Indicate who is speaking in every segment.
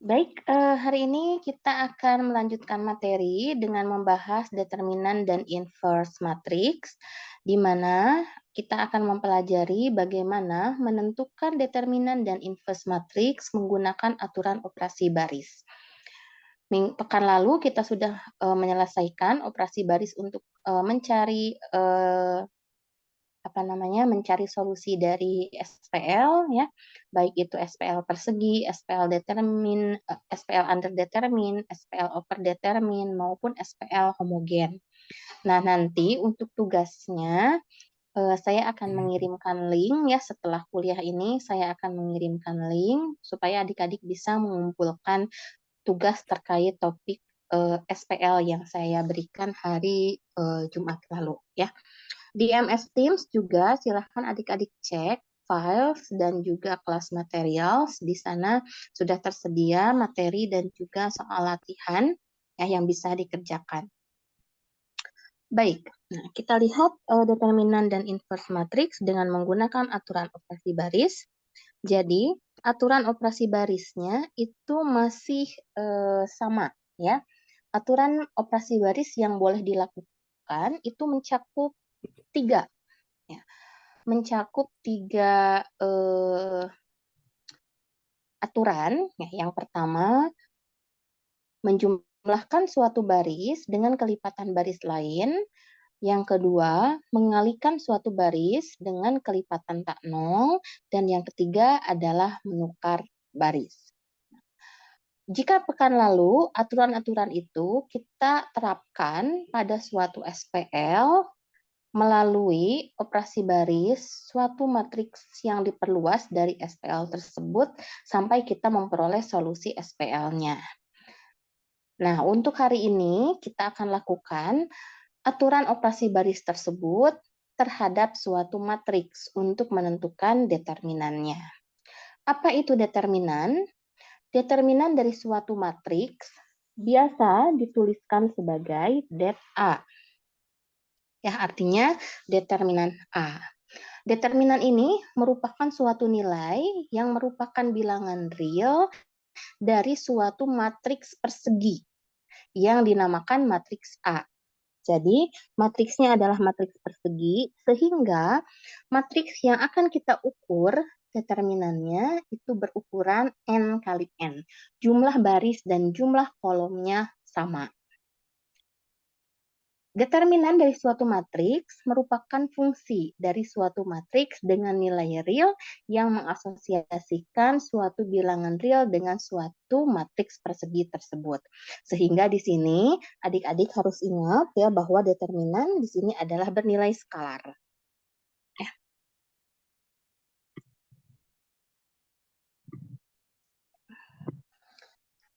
Speaker 1: Baik, hari ini kita akan melanjutkan materi dengan membahas determinan dan inverse matriks, di mana kita akan mempelajari bagaimana menentukan determinan dan inverse matriks menggunakan aturan operasi baris. Pekan lalu kita sudah menyelesaikan operasi baris untuk mencari mencari solusi dari SPL ya, baik itu SPL persegi, SPL determin, SPL underdetermin, SPL overdetermin, maupun SPL homogen. Nah, nanti untuk tugasnya, saya akan mengirimkan link ya, setelah kuliah ini saya akan mengirimkan link supaya adik-adik bisa mengumpulkan tugas terkait topik, SPL yang saya berikan hari, Jumat lalu ya. Di MS Teams juga silahkan adik-adik cek files dan juga kelas materials. Di sana sudah tersedia materi dan juga soal latihan ya, yang bisa dikerjakan. Baik, nah kita lihat determinan dan inverse matriks dengan menggunakan aturan operasi baris. Jadi, aturan operasi barisnya itu masih sama ya. Aturan operasi baris yang boleh dilakukan itu mencakup tiga. Ya, mencakup tiga aturan. Ya, yang pertama, menjumlahkan suatu baris dengan kelipatan baris lain. Yang kedua, mengalihkan suatu baris dengan kelipatan tak nol. Dan yang ketiga adalah menukar baris. Jika pekan lalu aturan-aturan itu kita terapkan pada suatu SPL melalui operasi baris suatu matriks yang diperluas dari SPL tersebut sampai kita memperoleh solusi SPL-nya. Nah, untuk hari ini kita akan lakukan aturan operasi baris tersebut terhadap suatu matriks untuk menentukan determinannya. Apa itu determinan? Determinan dari suatu matriks biasa dituliskan sebagai det A. Ya, artinya determinan A. Determinan ini merupakan suatu nilai yang merupakan bilangan real dari suatu matriks persegi yang dinamakan matriks A. Jadi, matriksnya adalah matriks persegi, sehingga matriks yang akan kita ukur determinannya itu berukuran N kali N. Jumlah baris dan jumlah kolomnya sama. Determinan dari suatu matriks merupakan fungsi dari suatu matriks dengan nilai real yang mengasosiasikan suatu bilangan real dengan suatu matriks persegi tersebut. Sehingga di sini adik-adik harus ingat ya bahwa determinan di sini adalah bernilai skalar. Ya.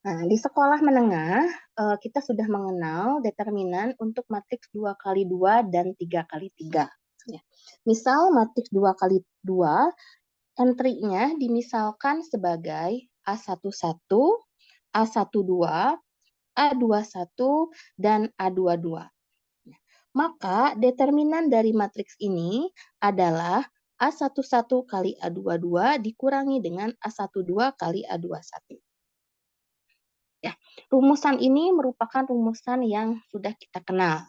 Speaker 1: Nah, di sekolah menengah kita sudah mengenal determinan untuk matriks 2 kali 2 dan 3 kali 3. Ya. Misal matriks 2 kali 2 entry-nya dimisalkan sebagai A11, A12, A21, dan A22. Maka determinan dari matriks ini adalah A11 kali A22 dikurangi dengan A12 kali A21. Ya, rumusan ini merupakan rumusan yang sudah kita kenal.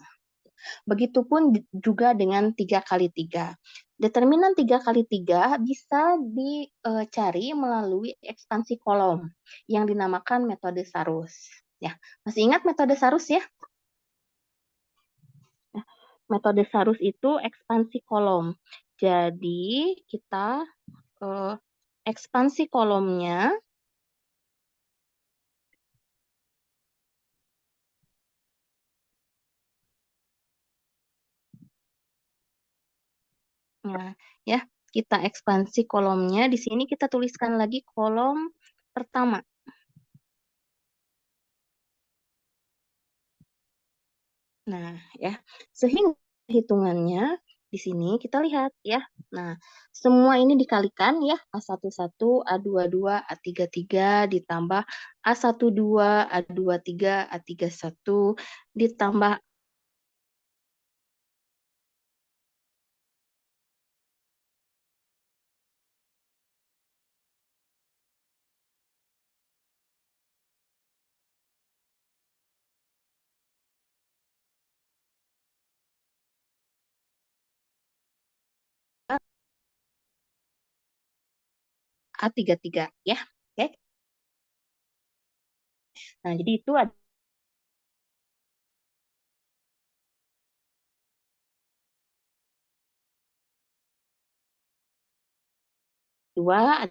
Speaker 1: Begitupun juga dengan 3 kali 3. Determinan 3 kali 3 bisa dicari melalui ekspansi kolom yang dinamakan metode Sarus. Ya, masih ingat metode Sarus ya? Nah, metode Sarus itu ekspansi kolom. Jadi kita ekspansi kolomnya Nah, ya, kita ekspansi kolomnya. Di sini kita tuliskan lagi kolom pertama. Nah, ya, sehingga hitungannya di sini kita lihat ya. Nah, semua ini dikalikan ya, A11, A22, A33 ditambah A12, A23, A31 ditambah A33 ya. Oke. Nah, jadi itu ada 2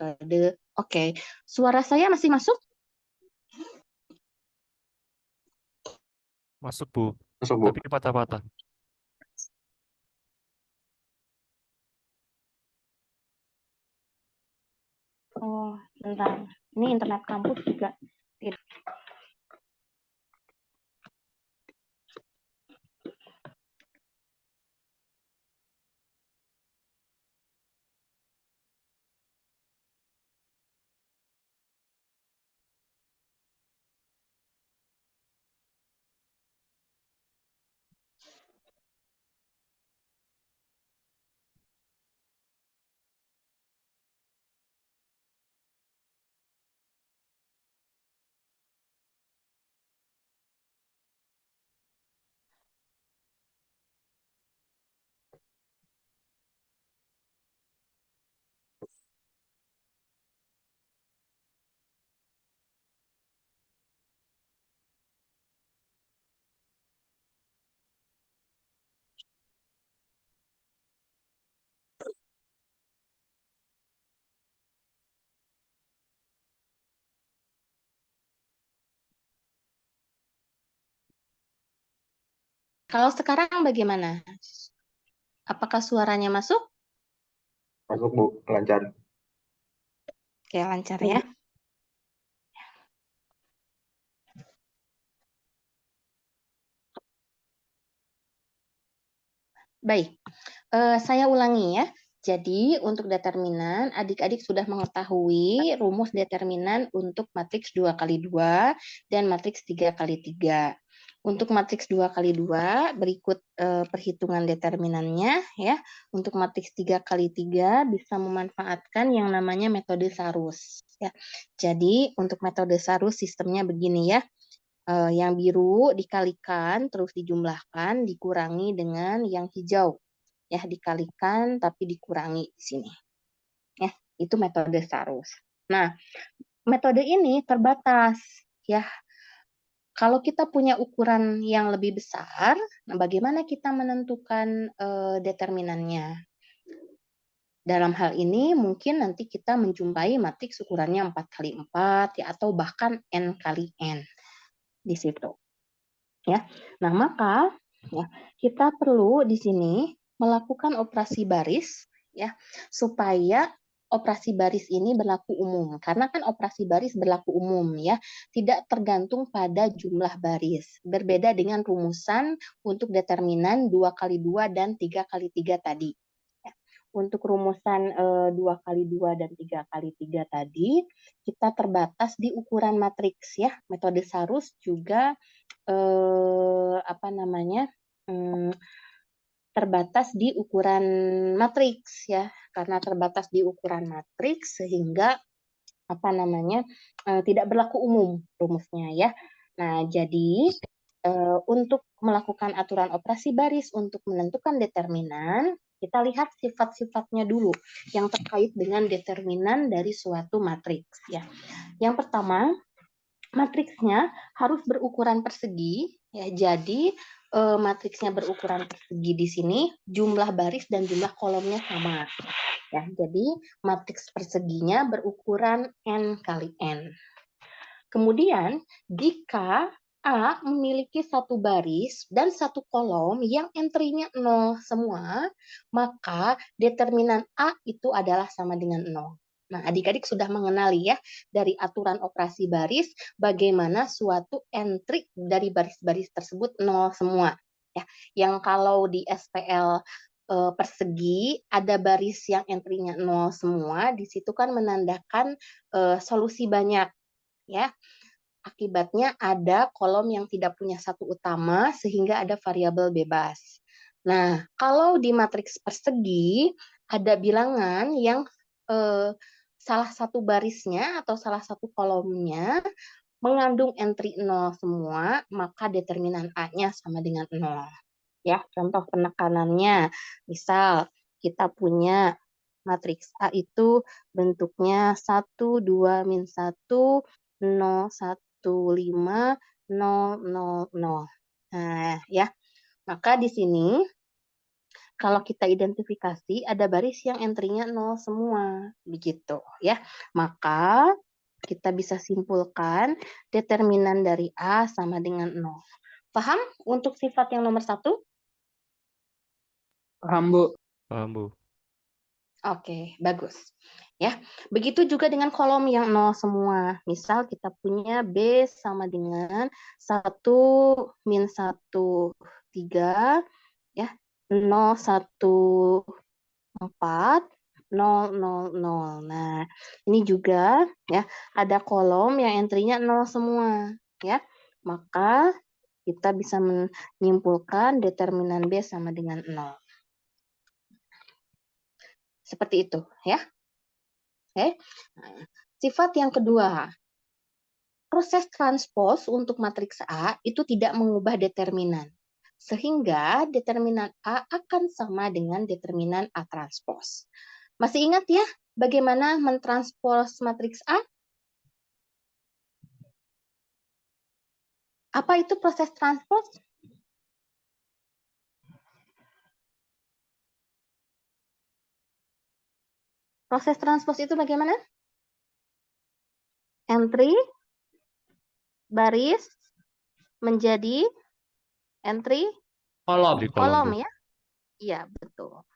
Speaker 1: metode. Oke. Suara saya masih masuk?
Speaker 2: Masuk, Bu.
Speaker 3: Masuk, Bu.
Speaker 2: Tapi patah-patah.
Speaker 1: Oh, bentar. Ini internet kampus juga tidak. Kalau sekarang bagaimana? Apakah suaranya masuk?
Speaker 3: Masuk, Bu. Lancar.
Speaker 1: Oke, lancar ya. Baik, saya ulangi ya. Jadi untuk determinan, adik-adik sudah mengetahui rumus determinan untuk matriks 2 kali 2 dan matriks 3 kali 3. Untuk matriks 2 kali 2, berikut perhitungan determinannya ya. Untuk matriks 3 kali 3 bisa memanfaatkan yang namanya metode Sarus. Ya. Jadi untuk metode Sarus sistemnya begini ya. Yang biru dikalikan, terus dijumlahkan, dikurangi dengan yang hijau. Ya, dikalikan tapi dikurangi di sini. Ya, itu metode Sarus. Nah, metode ini terbatas. Ya, kalau kita punya ukuran yang lebih besar, nah bagaimana kita menentukan determinannya? Dalam hal ini mungkin nanti kita menjumpai matriks ukurannya 4 kali 4 ya, atau bahkan N kali N di situ. Ya. Nah, maka ya, kita perlu di sini melakukan operasi baris ya, supaya operasi baris ini berlaku umum. Karena kan operasi baris berlaku umum ya, tidak tergantung pada jumlah baris. Berbeda dengan rumusan untuk determinan 2 kali 2 dan 3 kali 3 tadi. Ya. Untuk rumusan 2 kali 2 dan 3 kali 3 tadi, kita terbatas di ukuran matriks ya. Metode Sarus juga terbatas di ukuran matriks ya, karena terbatas di ukuran matriks sehingga tidak berlaku umum rumusnya ya. Nah, jadi untuk melakukan aturan operasi baris untuk menentukan determinan, kita lihat sifat-sifatnya dulu yang terkait dengan determinan dari suatu matriks ya. Yang pertama, matriksnya harus berukuran persegi ya. Jadi matriksnya berukuran persegi di sini, jumlah baris dan jumlah kolomnya sama ya. Jadi matriks perseginya berukuran N kali N. Kemudian jika A memiliki satu baris dan satu kolom yang entry-nya 0 semua, maka determinan A itu adalah sama dengan 0. Nah, adik-adik sudah mengenali ya dari aturan operasi baris bagaimana suatu entry dari baris-baris tersebut 0 semua. Ya, yang kalau di SPL persegi ada baris yang entry-nya 0 semua, di situ kan menandakan solusi banyak ya. Akibatnya ada kolom yang tidak punya satu utama sehingga ada variabel bebas. Nah, kalau di matriks persegi ada bilangan yang salah satu barisnya atau salah satu kolomnya mengandung entry 0 semua, maka determinan A-nya sama dengan 0. Ya, contoh penekanannya. Misal kita punya matriks A itu bentuknya 1, 2, min 1, 0, 1, 5, 0, 0, 0. Nah, ya. Maka di sini kalau kita identifikasi ada baris yang entry-nya 0 semua, begitu ya. Maka kita bisa simpulkan determinan dari A sama dengan 0. Paham untuk sifat yang nomor 1?
Speaker 3: Paham, Bu.
Speaker 2: Paham, Bu.
Speaker 1: Oke, bagus. Ya, begitu juga dengan kolom yang 0 semua. Misal kita punya B sama dengan 1, min 1, 3, ya, 0, 1, 4, 0, 0, 0. Nah, ini juga ya ada kolom yang entry-nya 0 semua, ya. Maka kita bisa menyimpulkan determinan B sama dengan 0. Seperti itu, ya. Oke. Nah, sifat yang kedua, proses transpos untuk matriks A itu tidak mengubah determinan. Sehingga determinan A akan sama dengan determinan A transpos. Masih ingat ya bagaimana mentranspos matriks A? Apa itu proses transpos? Proses transpos itu bagaimana? Entry baris menjadi entry
Speaker 3: Kolom.
Speaker 2: Di
Speaker 1: kolom
Speaker 2: Bu.
Speaker 1: ya? Iya, betul.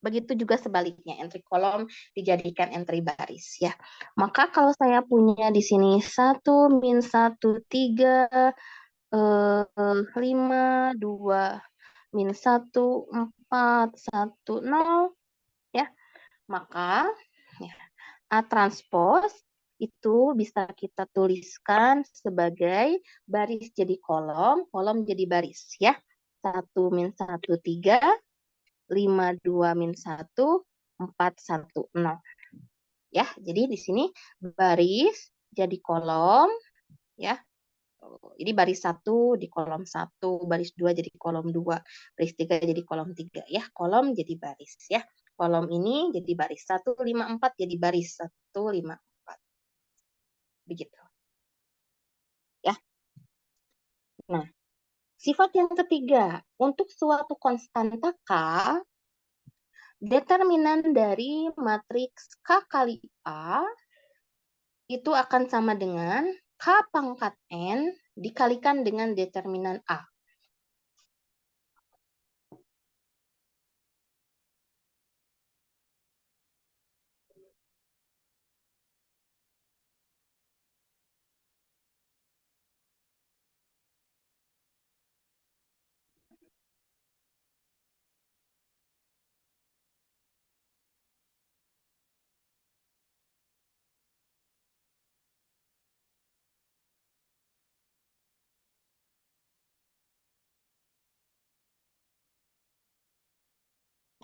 Speaker 1: Begitu juga sebaliknya, entry kolom dijadikan entry baris ya. Maka kalau saya punya di sini 1, min 1, 3, 5, 2, min 1, 4, 1, 0, ya. Maka ya, A transpos itu bisa kita tuliskan sebagai baris jadi kolom, kolom jadi baris ya. 1, min 1, 3, 5, 2, min 1, 4, 1, 0. Ya, jadi di sini baris jadi kolom, ya. Jadi baris 1 di kolom 1, baris 2 jadi kolom 2, baris 3 jadi kolom 3 ya. Kolom jadi baris ya. Kolom ini jadi baris 1, 5, 4 jadi baris 1, 5, 4. Begitu. Ya. Nah, sifat yang ketiga, untuk suatu konstanta K, determinan dari matriks K kali A itu akan sama dengan K pangkat N dikalikan dengan determinan A.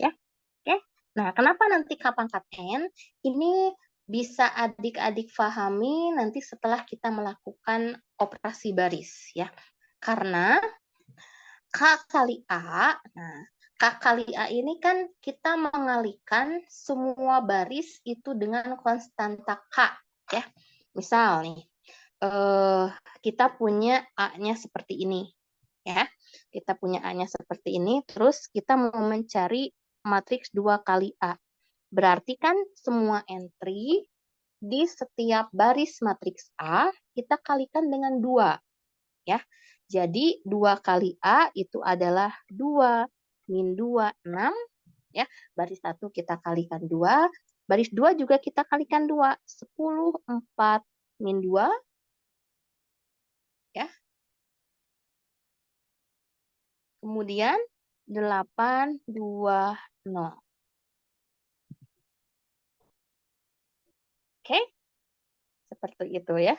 Speaker 1: Ya, oke. Nah, kenapa nanti K pangkat N? Ini bisa adik-adik pahami nanti setelah kita melakukan operasi baris ya. Karena K kali A, nah K kali A ini kan kita mengalihkan semua baris itu dengan konstanta K ya. Misal nih, kita punya A-nya seperti ini ya. Kita punya A-nya seperti ini, terus kita mau mencari matriks 2 kali A. Berarti kan semua entry di setiap baris matriks A kita kalikan dengan 2 ya. Jadi 2 kali A itu adalah 2 min 2 6 ya. Baris 1 kita kalikan 2, baris 2 juga kita kalikan 2, 10 4 min 2 ya. Kemudian 8 2 0. Oke? Seperti itu ya.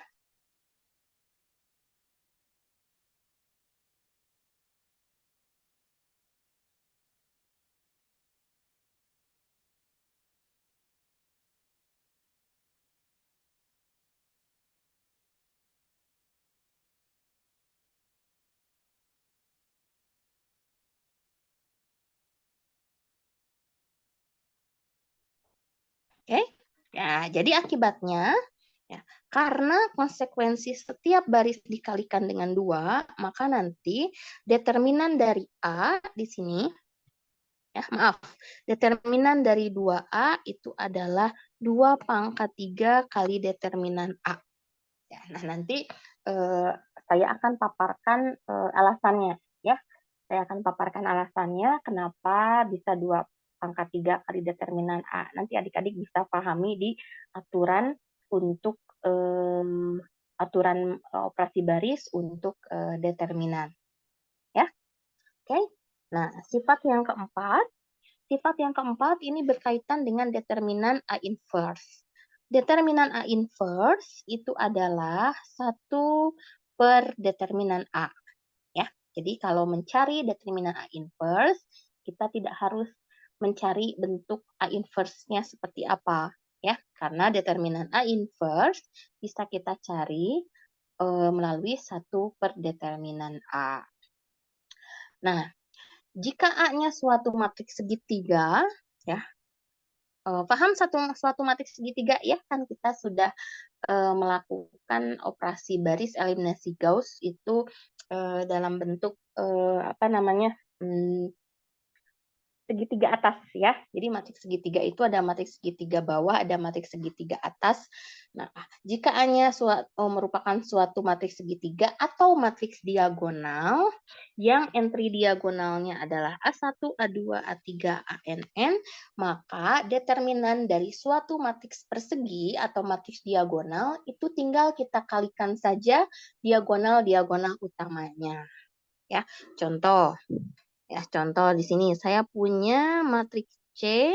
Speaker 1: Oke? Ya, jadi akibatnya ya, karena konsekuensi setiap baris dikalikan dengan 2, maka nanti determinan dari A di sini ya, maaf. Determinan dari 2A itu adalah 2 pangkat 3 kali determinan A. Ya, nah nanti saya akan paparkan alasannya ya. Saya akan paparkan alasannya kenapa bisa 2 pangkat 3 kali determinan A. Nanti adik-adik bisa pahami di aturan untuk aturan operasi baris untuk determinan. Ya, oke. Nah, sifat yang keempat ini berkaitan dengan determinan A inverse. Determinan A inverse itu adalah 1 per determinan A. Ya, jadi kalau mencari determinan A inverse, kita tidak harus mencari bentuk A inverse-nya seperti apa. Ya, karena determinan A inverse bisa kita cari melalui 1 per determinan A. Nah, jika A-nya suatu matriks segitiga, ya, paham suatu matriks segitiga ya, kan kita sudah melakukan operasi baris eliminasi Gauss itu dalam bentuk apa namanya segitiga atas ya. Jadi matriks segitiga itu ada matriks segitiga bawah, ada matriks segitiga atas. Nah, jika A-nya merupakan suatu matriks segitiga atau matriks diagonal yang entry diagonalnya adalah A1, A2, A3, ANN, maka determinan dari suatu matriks persegi atau matriks diagonal itu tinggal kita kalikan saja diagonal-diagonal utamanya. Ya, contoh. Ya, contoh di sini saya punya matriks C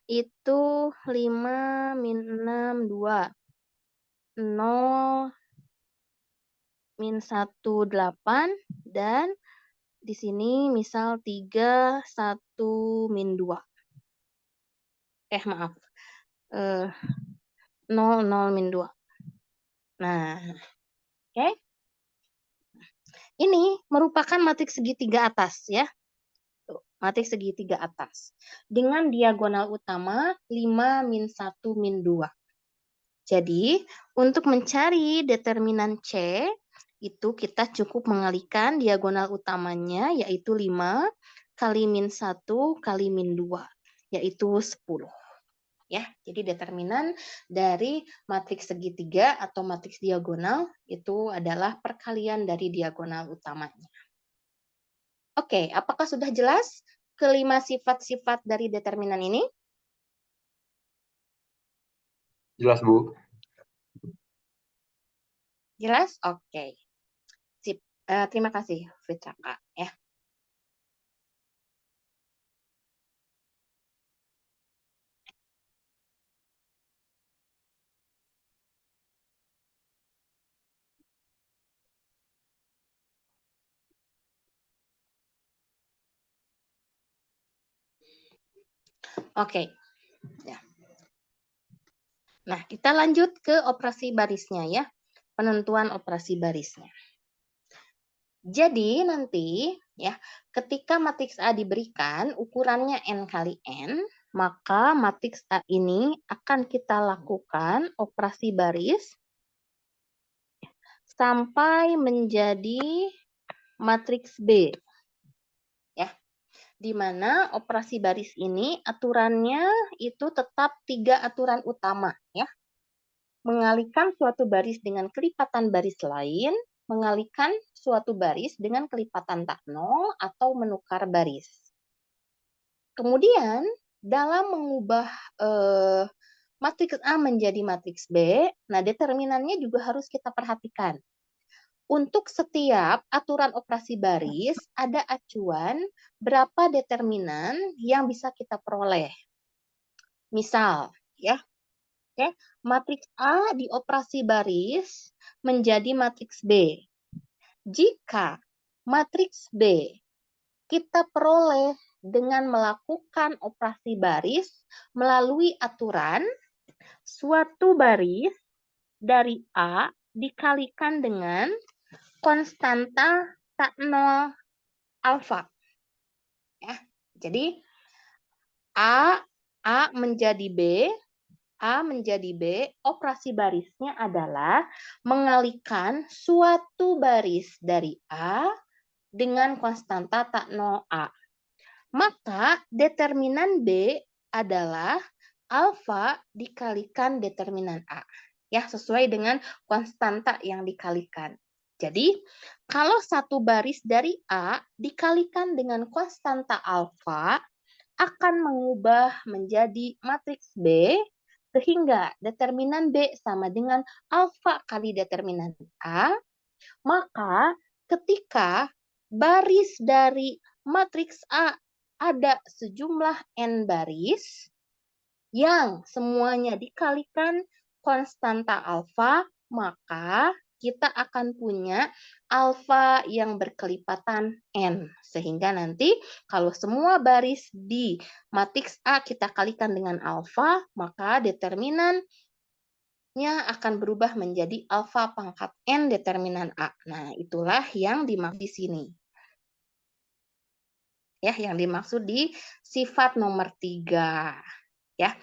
Speaker 1: itu 5, min 6, 2. 0, min 1, 8. Dan di sini misal 3, 1, min 2. Maaf. 0, 0, min 2. Nah, oke. Ini merupakan matriks segitiga atas ya. Matriks segitiga atas. Dengan diagonal utama 5, min 1, min 2. Jadi, untuk mencari determinan C, itu kita cukup mengalihkan diagonal utamanya, yaitu 5 kali min 1 kali min 2, yaitu 10. Ya, jadi determinan dari matriks segitiga atau matriks diagonal itu adalah perkalian dari diagonal utamanya. Oke, apakah sudah jelas kelima sifat-sifat dari determinan ini?
Speaker 3: Jelas, Bu.
Speaker 1: Jelas? Oke. Sip. Terima kasih, Fitraka. Ya. Oke. Ya. Nah, kita lanjut ke operasi barisnya ya. Penentuan operasi barisnya. Jadi nanti ya, ketika matriks A diberikan ukurannya n kali n, maka matriks A ini akan kita lakukan operasi baris sampai menjadi matriks B. Ya. Di mana operasi baris ini aturannya itu tetap 3 aturan utama ya. Mengalihkan suatu baris dengan kelipatan baris lain, mengalihkan suatu baris dengan kelipatan tak nol, atau menukar baris. Kemudian, dalam mengubah matriks A menjadi matriks B, nah determinannya juga harus kita perhatikan. Untuk setiap aturan operasi baris, ada acuan berapa determinan yang bisa kita peroleh. Misal, ya, oke, matriks A dioperasi baris menjadi matriks B. Jika matriks B kita peroleh dengan melakukan operasi baris melalui aturan suatu baris dari A dikalikan dengan konstanta tak nol alfa. Ya, jadi A A menjadi B, A menjadi B, operasi barisnya adalah mengalihkan suatu baris dari A dengan konstanta tak nol A. Maka determinan B adalah alfa dikalikan determinan A. Ya, sesuai dengan konstanta yang dikalikan. Jadi, kalau satu baris dari A dikalikan dengan konstanta alfa, akan mengubah menjadi matriks B, sehingga determinan B sama dengan alfa kali determinan A, maka ketika baris dari matriks A ada sejumlah N baris yang semuanya dikalikan konstanta alfa, maka kita akan punya alfa yang berkelipatan N. Sehingga nanti kalau semua baris di matriks A kita kalikan dengan alfa, maka determinannya akan berubah menjadi alfa pangkat N determinan A. Nah, itulah yang dimaksud di sini. Ya, yang dimaksud di sifat nomor 3. Ya.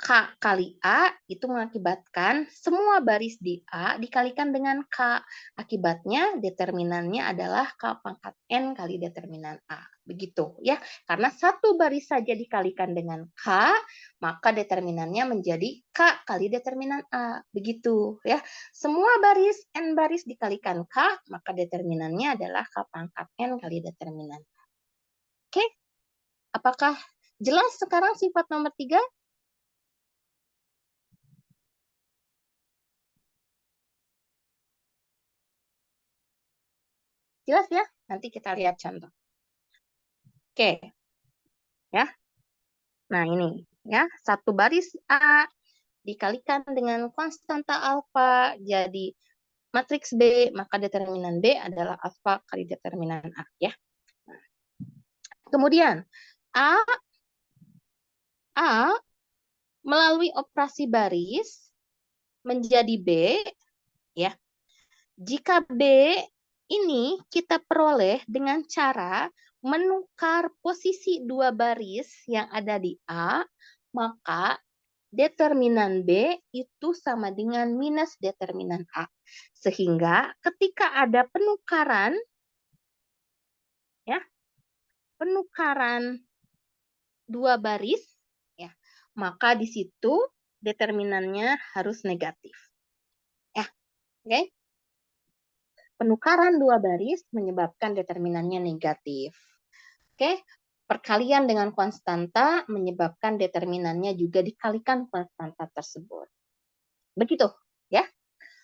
Speaker 1: K kali A itu mengakibatkan semua baris di A dikalikan dengan K. Akibatnya determinannya adalah K pangkat N kali determinan A. Begitu ya. Karena satu baris saja dikalikan dengan K, maka determinannya menjadi K kali determinan A. Begitu ya. Semua baris N baris dikalikan K, maka determinannya adalah K pangkat N kali determinan A. Oke? Apakah jelas sekarang sifat nomor 3? Jelas ya? Nanti kita lihat contoh. Oke. Ya. Nah, ini ya, satu baris A dikalikan dengan konstanta alfa jadi matriks B, maka determinan B adalah alfa kali determinan A ya. Nah, kemudian A melalui operasi baris menjadi B ya. Jika B ini kita peroleh dengan cara menukar posisi dua baris yang ada di A, maka determinan B itu sama dengan minus determinan A. Sehingga ketika ada penukaran, ya, penukaran dua baris, ya, maka di situ determinannya harus negatif. Ya, oke? Penukaran dua baris menyebabkan determinannya negatif. Oke? Perkalian dengan konstanta menyebabkan determinannya juga dikalikan konstanta tersebut. Begitu, ya.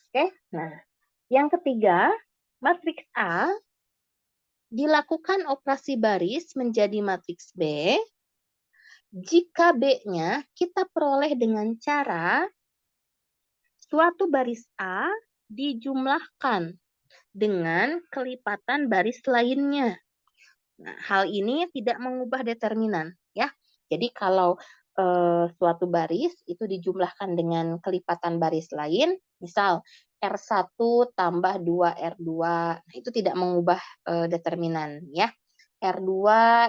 Speaker 1: Oke. Nah, yang ketiga, matriks A dilakukan operasi baris menjadi matriks B jika B-nya kita peroleh dengan cara suatu baris A dijumlahkan dengan kelipatan baris lainnya. Nah, hal ini tidak mengubah determinan, ya. Jadi kalau suatu baris itu dijumlahkan dengan kelipatan baris lain, misal R1 tambah 2R2, nah itu tidak mengubah determinan, ya. R2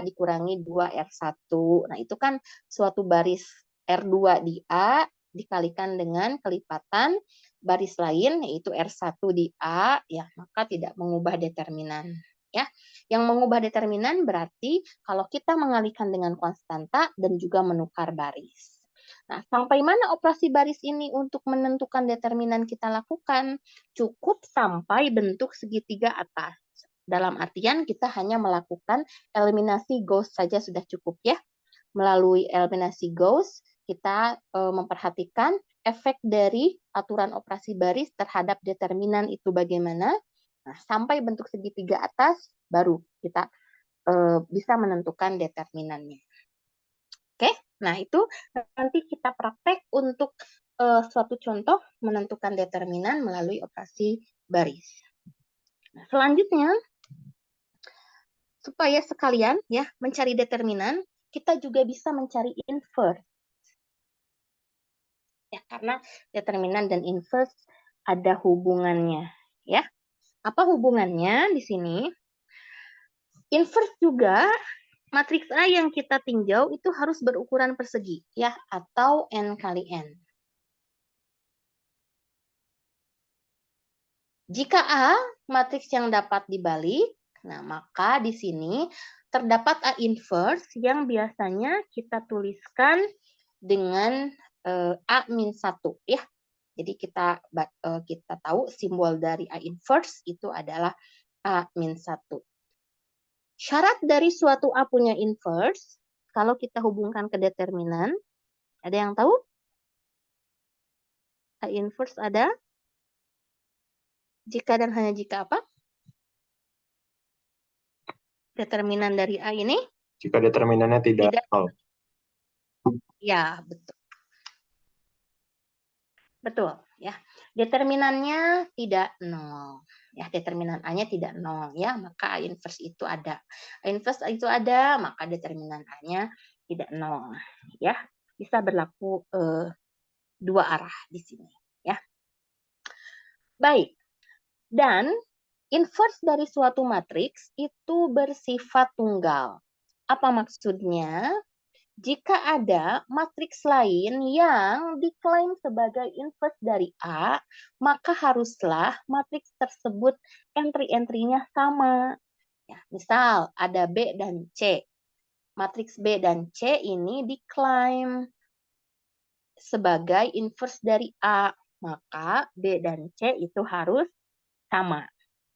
Speaker 1: dikurangi 2R1. Nah, itu kan suatu baris R2 di A dikalikan dengan kelipatan baris lain yaitu R1 di A, ya, maka tidak mengubah determinan. Ya, yang mengubah determinan berarti kalau kita mengalihkan dengan konstanta dan juga menukar baris. Nah, sampai mana operasi baris ini untuk menentukan determinan kita lakukan? Cukup sampai bentuk segitiga atas. Dalam artian kita hanya melakukan eliminasi Gauss saja sudah cukup ya. Melalui eliminasi Gauss kita memperhatikan efek dari aturan operasi baris terhadap determinan itu bagaimana. Nah, sampai bentuk segitiga atas, baru kita bisa menentukan determinannya. Oke, nah itu nanti kita praktek untuk suatu contoh menentukan determinan melalui operasi baris. Nah, selanjutnya, supaya sekalian ya mencari determinan, kita juga bisa mencari inverse. Ya, karena determinan dan inverse ada hubungannya, ya. Apa hubungannya di sini? Inverse juga matriks A yang kita tinjau itu harus berukuran persegi, ya, atau N kali N. Jika A matriks yang dapat dibalik, nah maka di sini terdapat A inverse yang biasanya kita tuliskan dengan A-1 ya. Jadi kita tahu simbol dari A inverse itu adalah A-1. Syarat dari suatu A punya inverse, kalau kita hubungkan ke determinan, ada yang tahu? A inverse ada? Jika dan hanya jika apa? Determinan dari A ini?
Speaker 3: Jika determinannya tidak nol.
Speaker 1: Ya, betul. Betul, ya. Determinannya tidak nol. Ya, determinan A-nya tidak nol, ya. Maka A inverse itu ada. A inverse itu ada, maka determinan A-nya tidak nol, ya. Bisa berlaku dua arah di sini, ya. Baik. Dan inverse dari suatu matriks itu bersifat tunggal. Apa maksudnya? Jika ada matriks lain yang diklaim sebagai inverse dari A, maka haruslah matriks tersebut entry-entry-nya sama. Ya, misal ada B dan C. Matriks B dan C ini diklaim sebagai inverse dari A, maka B dan C itu harus sama.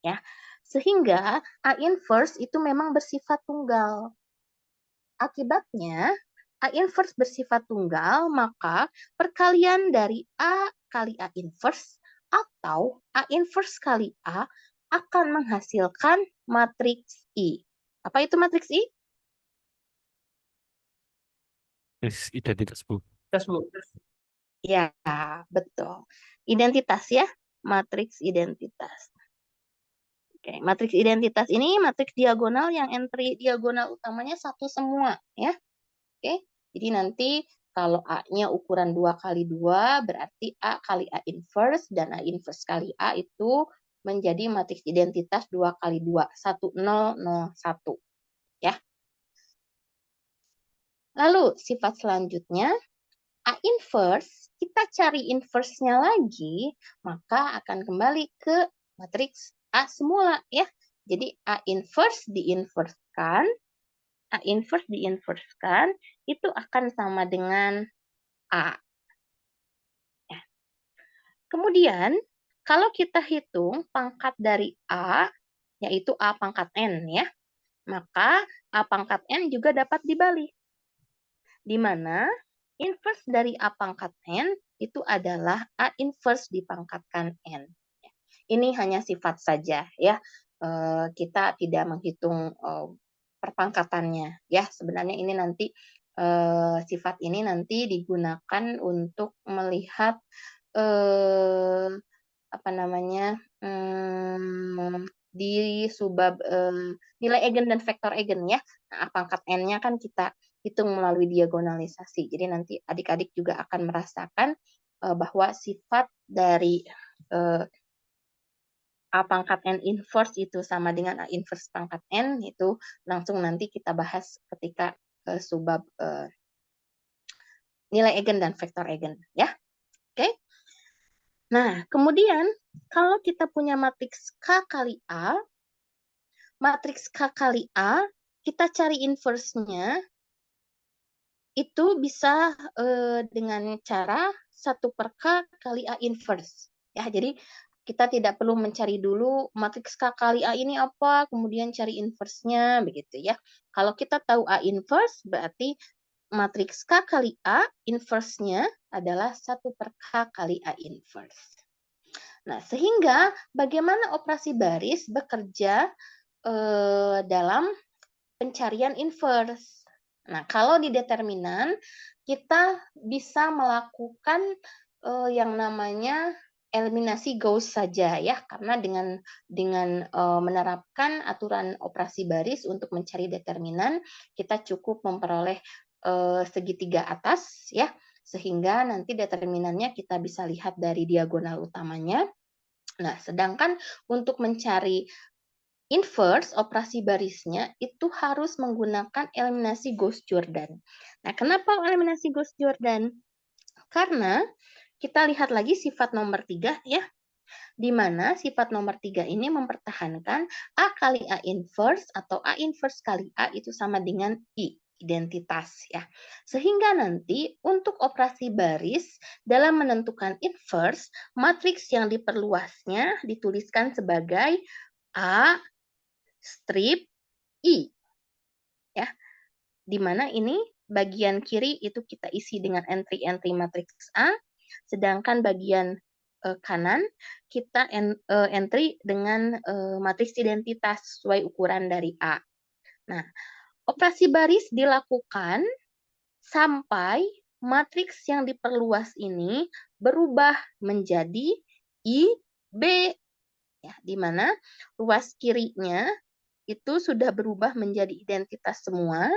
Speaker 1: Ya. Sehingga A inverse itu memang bersifat tunggal. Akibatnya, A inverse bersifat tunggal, maka perkalian dari A kali A inverse atau A inverse kali A akan menghasilkan matriks I. Apa itu matriks I?
Speaker 2: Identitas, Bu.
Speaker 1: Ya, betul. Identitas ya, matriks identitas. Oke, matriks identitas ini matriks diagonal yang entry diagonal utamanya satu semua ya. Oke, jadi nanti kalau A-nya ukuran 2 kali 2 berarti A kali A inverse dan A inverse kali A itu menjadi matriks identitas 2 kali 2, 1, 0, 0, 1. Ya. Lalu sifat selanjutnya, A inverse, kita cari inverse-nya lagi, maka akan kembali ke matriks A semula. Ya. Jadi A inverse diinverskan, A inverse diinverskan, itu akan sama dengan A. Ya. Kemudian, kalau kita hitung pangkat dari A, yaitu A pangkat N ya, maka A pangkat N juga dapat dibalik. Di mana inverse dari A pangkat N itu adalah A inverse dipangkatkan N. Ini hanya sifat saja ya. Kita tidak menghitung perpangkatannya ya. Sebenarnya ini nanti sifat ini nanti digunakan untuk melihat apa namanya di subbab nilai eigen dan vektor eigen ya. Nah, pangkat n-nya kan kita hitung melalui diagonalisasi. Jadi nanti adik-adik juga akan merasakan bahwa sifat dari A pangkat N inverse itu sama dengan A inverse pangkat N, itu langsung nanti kita bahas ketika subbab nilai eigen dan vektor eigen. Ya, oke? Nah, kemudian kalau kita punya matriks K kali A, matriks K kali A, kita cari inverse-nya, itu bisa dengan cara 1 per K kali A inverse. Ya, jadi kita tidak perlu mencari dulu matriks K kali A ini apa, kemudian cari inverse-nya, begitu ya. Kalau kita tahu A inverse, berarti matriks K kali A, inverse-nya adalah 1 per K kali A inverse. Nah, sehingga bagaimana operasi baris bekerja dalam pencarian inverse. Nah, kalau di determinan, kita bisa melakukan yang namanya eliminasi Gauss saja ya, karena dengan menerapkan aturan operasi baris untuk mencari determinan, kita cukup memperoleh segitiga atas ya, sehingga nanti determinannya kita bisa lihat dari diagonal utamanya. Nah, sedangkan untuk mencari inverse, operasi barisnya, itu harus menggunakan eliminasi Gauss-Jordan. Nah, kenapa eliminasi Gauss-Jordan? Karena kita lihat lagi sifat nomor 3 ya, di mana sifat nomor 3 ini mempertahankan A kali A inverse atau A inverse kali A itu sama dengan I, identitas ya. Sehingga nanti untuk operasi baris dalam menentukan inverse, matriks yang diperluasnya dituliskan sebagai A strip I ya. Di mana ini bagian kiri itu kita isi dengan entry-entry matriks A, sedangkan bagian kanan kita entry dengan matriks identitas sesuai ukuran dari A. Nah, operasi baris dilakukan sampai matriks yang diperluas ini berubah menjadi IB ya, di mana ruas kirinya itu sudah berubah menjadi identitas semua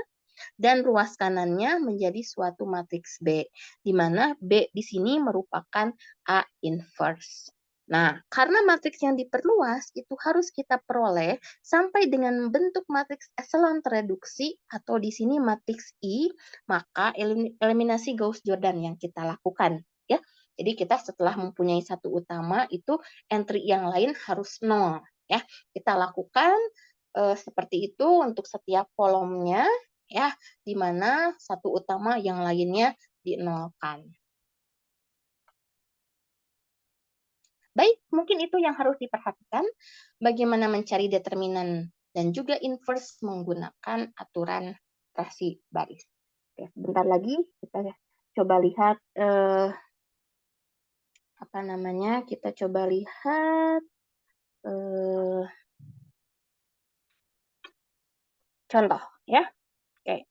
Speaker 1: dan ruas kanannya menjadi suatu matriks B, di mana B di sini merupakan A inverse. Nah, karena matriks yang diperluas itu harus kita peroleh sampai dengan bentuk matriks echelon tereduksi atau di sini matriks I, maka eliminasi Gauss-Jordan yang kita lakukan ya. Jadi kita setelah mempunyai satu utama itu entry yang lain harus 0 ya. Kita lakukan seperti itu untuk setiap kolomnya ya, di mana satu utama yang lainnya dinolkan. Baik, mungkin itu yang harus diperhatikan, bagaimana mencari determinan dan juga inverse menggunakan aturan operasi baris. Oke, sebentar lagi kita coba lihat kita coba lihat contoh ya. Oke.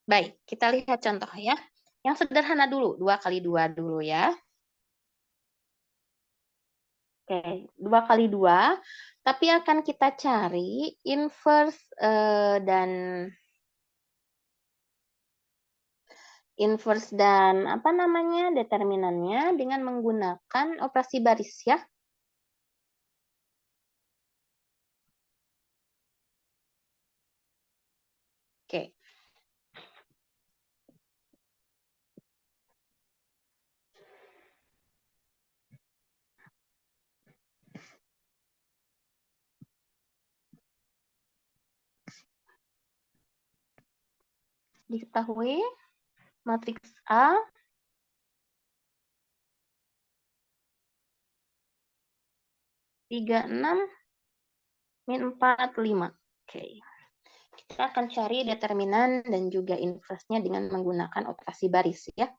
Speaker 1: Baik, kita lihat contoh ya. Yang sederhana dulu, 2 kali 2 dulu ya. Oke, 2 kali 2, tapi akan kita cari inverse dan determinannya dengan menggunakan operasi baris ya. Oke. Diketahui matriks A tiga enam min 4 5. Oke. Kita akan cari determinan dan juga inverse-nya dengan menggunakan operasi baris ya.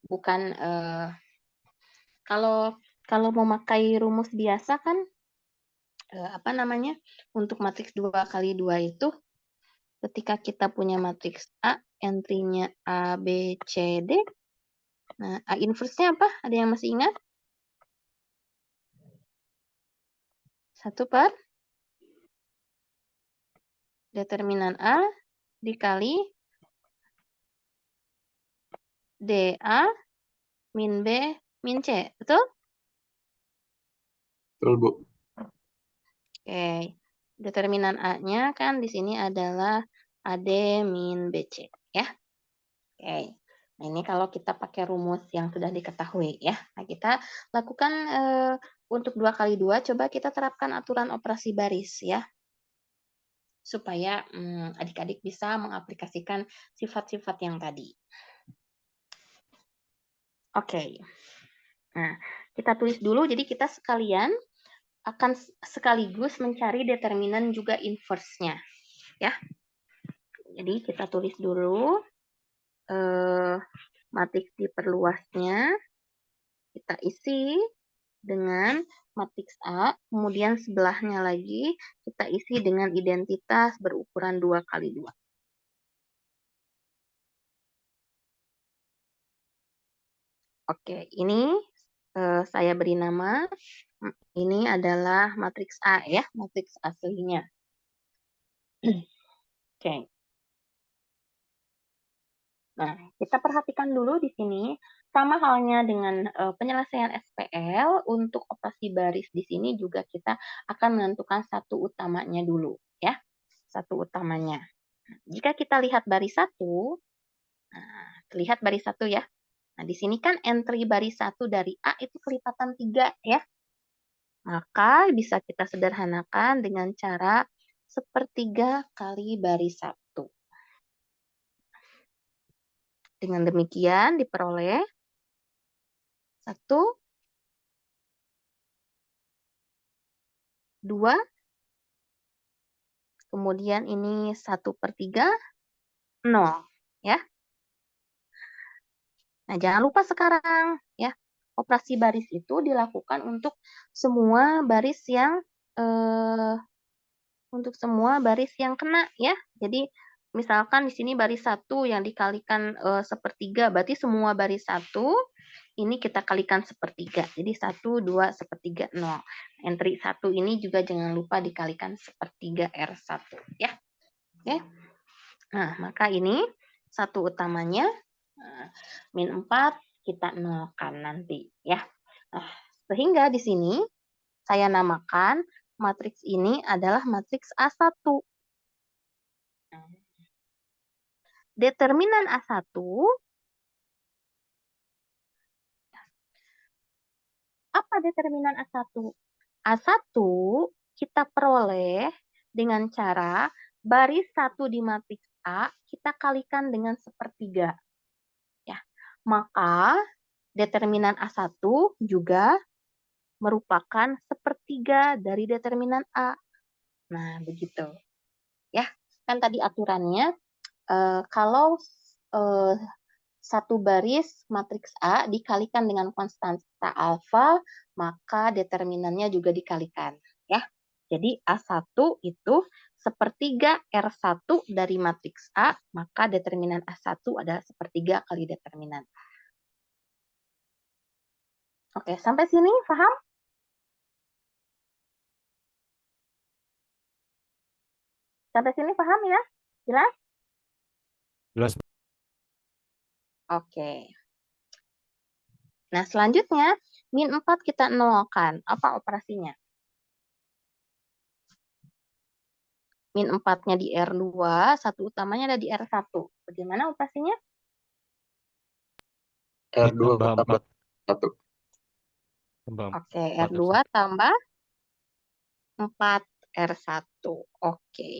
Speaker 1: Bukan kalau memakai rumus biasa kan untuk matriks 2 kali 2 itu ketika kita punya matriks A, entry-nya A, B, C, D. Nah, A inverse-nya apa? Ada yang masih ingat? 1 per determinan A dikali DA min B min C. Betul?
Speaker 3: Betul, Bu.
Speaker 1: Oke. Determinan A-nya kan di sini adalah AD min BC. Ya. Oke. Nah, ini kalau kita pakai rumus yang sudah diketahui ya. Nah, kita lakukan untuk 2 kali 2, coba kita terapkan aturan operasi baris ya. Supaya adik-adik bisa mengaplikasikan sifat-sifat yang tadi. Oke. Nah, kita tulis dulu, jadi kita sekalian akan sekaligus mencari determinan juga inverse-nya. Ya. Jadi kita tulis dulu matriks diperluasnya, kita isi dengan matriks A, kemudian sebelahnya lagi kita isi dengan identitas berukuran 2 kali 2. Oke, ini saya beri nama, ini adalah matriks A ya, matriks aslinya. Oke. Nah, kita perhatikan dulu di sini, sama halnya dengan penyelesaian SPL, untuk operasi baris di sini juga kita akan menentukan satu utamanya dulu, ya. Satu utamanya. Jika kita lihat baris 1, nah, terlihat baris 1 ya. Nah, di sini kan entry baris 1 dari A itu kelipatan 3 ya. Maka bisa kita sederhanakan dengan cara 1/3 kali baris 1. Dengan demikian diperoleh 1, 2, kemudian ini 1/3, 0. Ya. Nah, jangan lupa sekarang ya, operasi baris itu dilakukan untuk semua baris yang kena ya. Jadi misalkan di sini baris 1 yang dikalikan 1/3, berarti semua baris 1 ini kita kalikan 1/3. Jadi 1, 2, 1/3, 0. Entry 1 ini juga jangan lupa dikalikan 1/3 R1 ya. Oke. Nah, maka ini satu utamanya min 4 kita nolkan nanti ya. Nah, sehingga di sini saya namakan matriks ini adalah matriks A1. Determinan A1, apa determinan A1? A1 kita peroleh dengan cara baris 1 di matriks A kita kalikan dengan 1/3. Ya. Maka determinan A1 juga merupakan 1/3 dari determinan A. Nah, begitu. Ya, kan tadi aturannya kalau satu baris matriks A dikalikan dengan konstanta alfa, maka determinannya juga dikalikan. Ya. Jadi A1 itu 1/3 R1 dari matriks A, maka determinan A1 adalah 1/3 kali determinan A. Oke, sampai sini paham? Sampai sini paham ya? Jelas?
Speaker 2: Jelas.
Speaker 1: Oke. Nah, selanjutnya, min 4 kita nolkan. Apa operasinya? Min 4-nya di R2, satu utamanya ada di R1. Bagaimana operasinya?
Speaker 3: R2
Speaker 2: Tambah
Speaker 3: tambah
Speaker 2: 4.
Speaker 3: 1.
Speaker 2: Tambah
Speaker 1: Oke,
Speaker 2: 4
Speaker 1: R2
Speaker 2: R1.
Speaker 1: tambah 4 R1. Oke.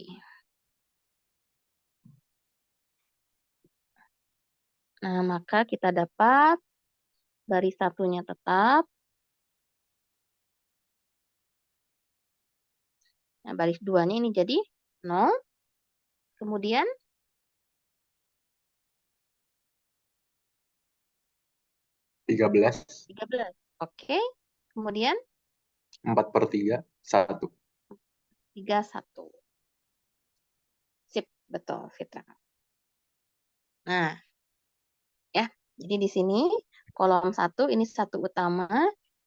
Speaker 1: Nah, maka kita dapat baris satunya tetap. Nah, baris 2-nya ini jadi 0. Kemudian
Speaker 3: 13.
Speaker 1: 13. Oke. Kemudian
Speaker 3: 4/3, 1.
Speaker 1: 3, 1. Sip, betul, Fitra. Nah, ya. Jadi di sini kolom 1 ini satu utama,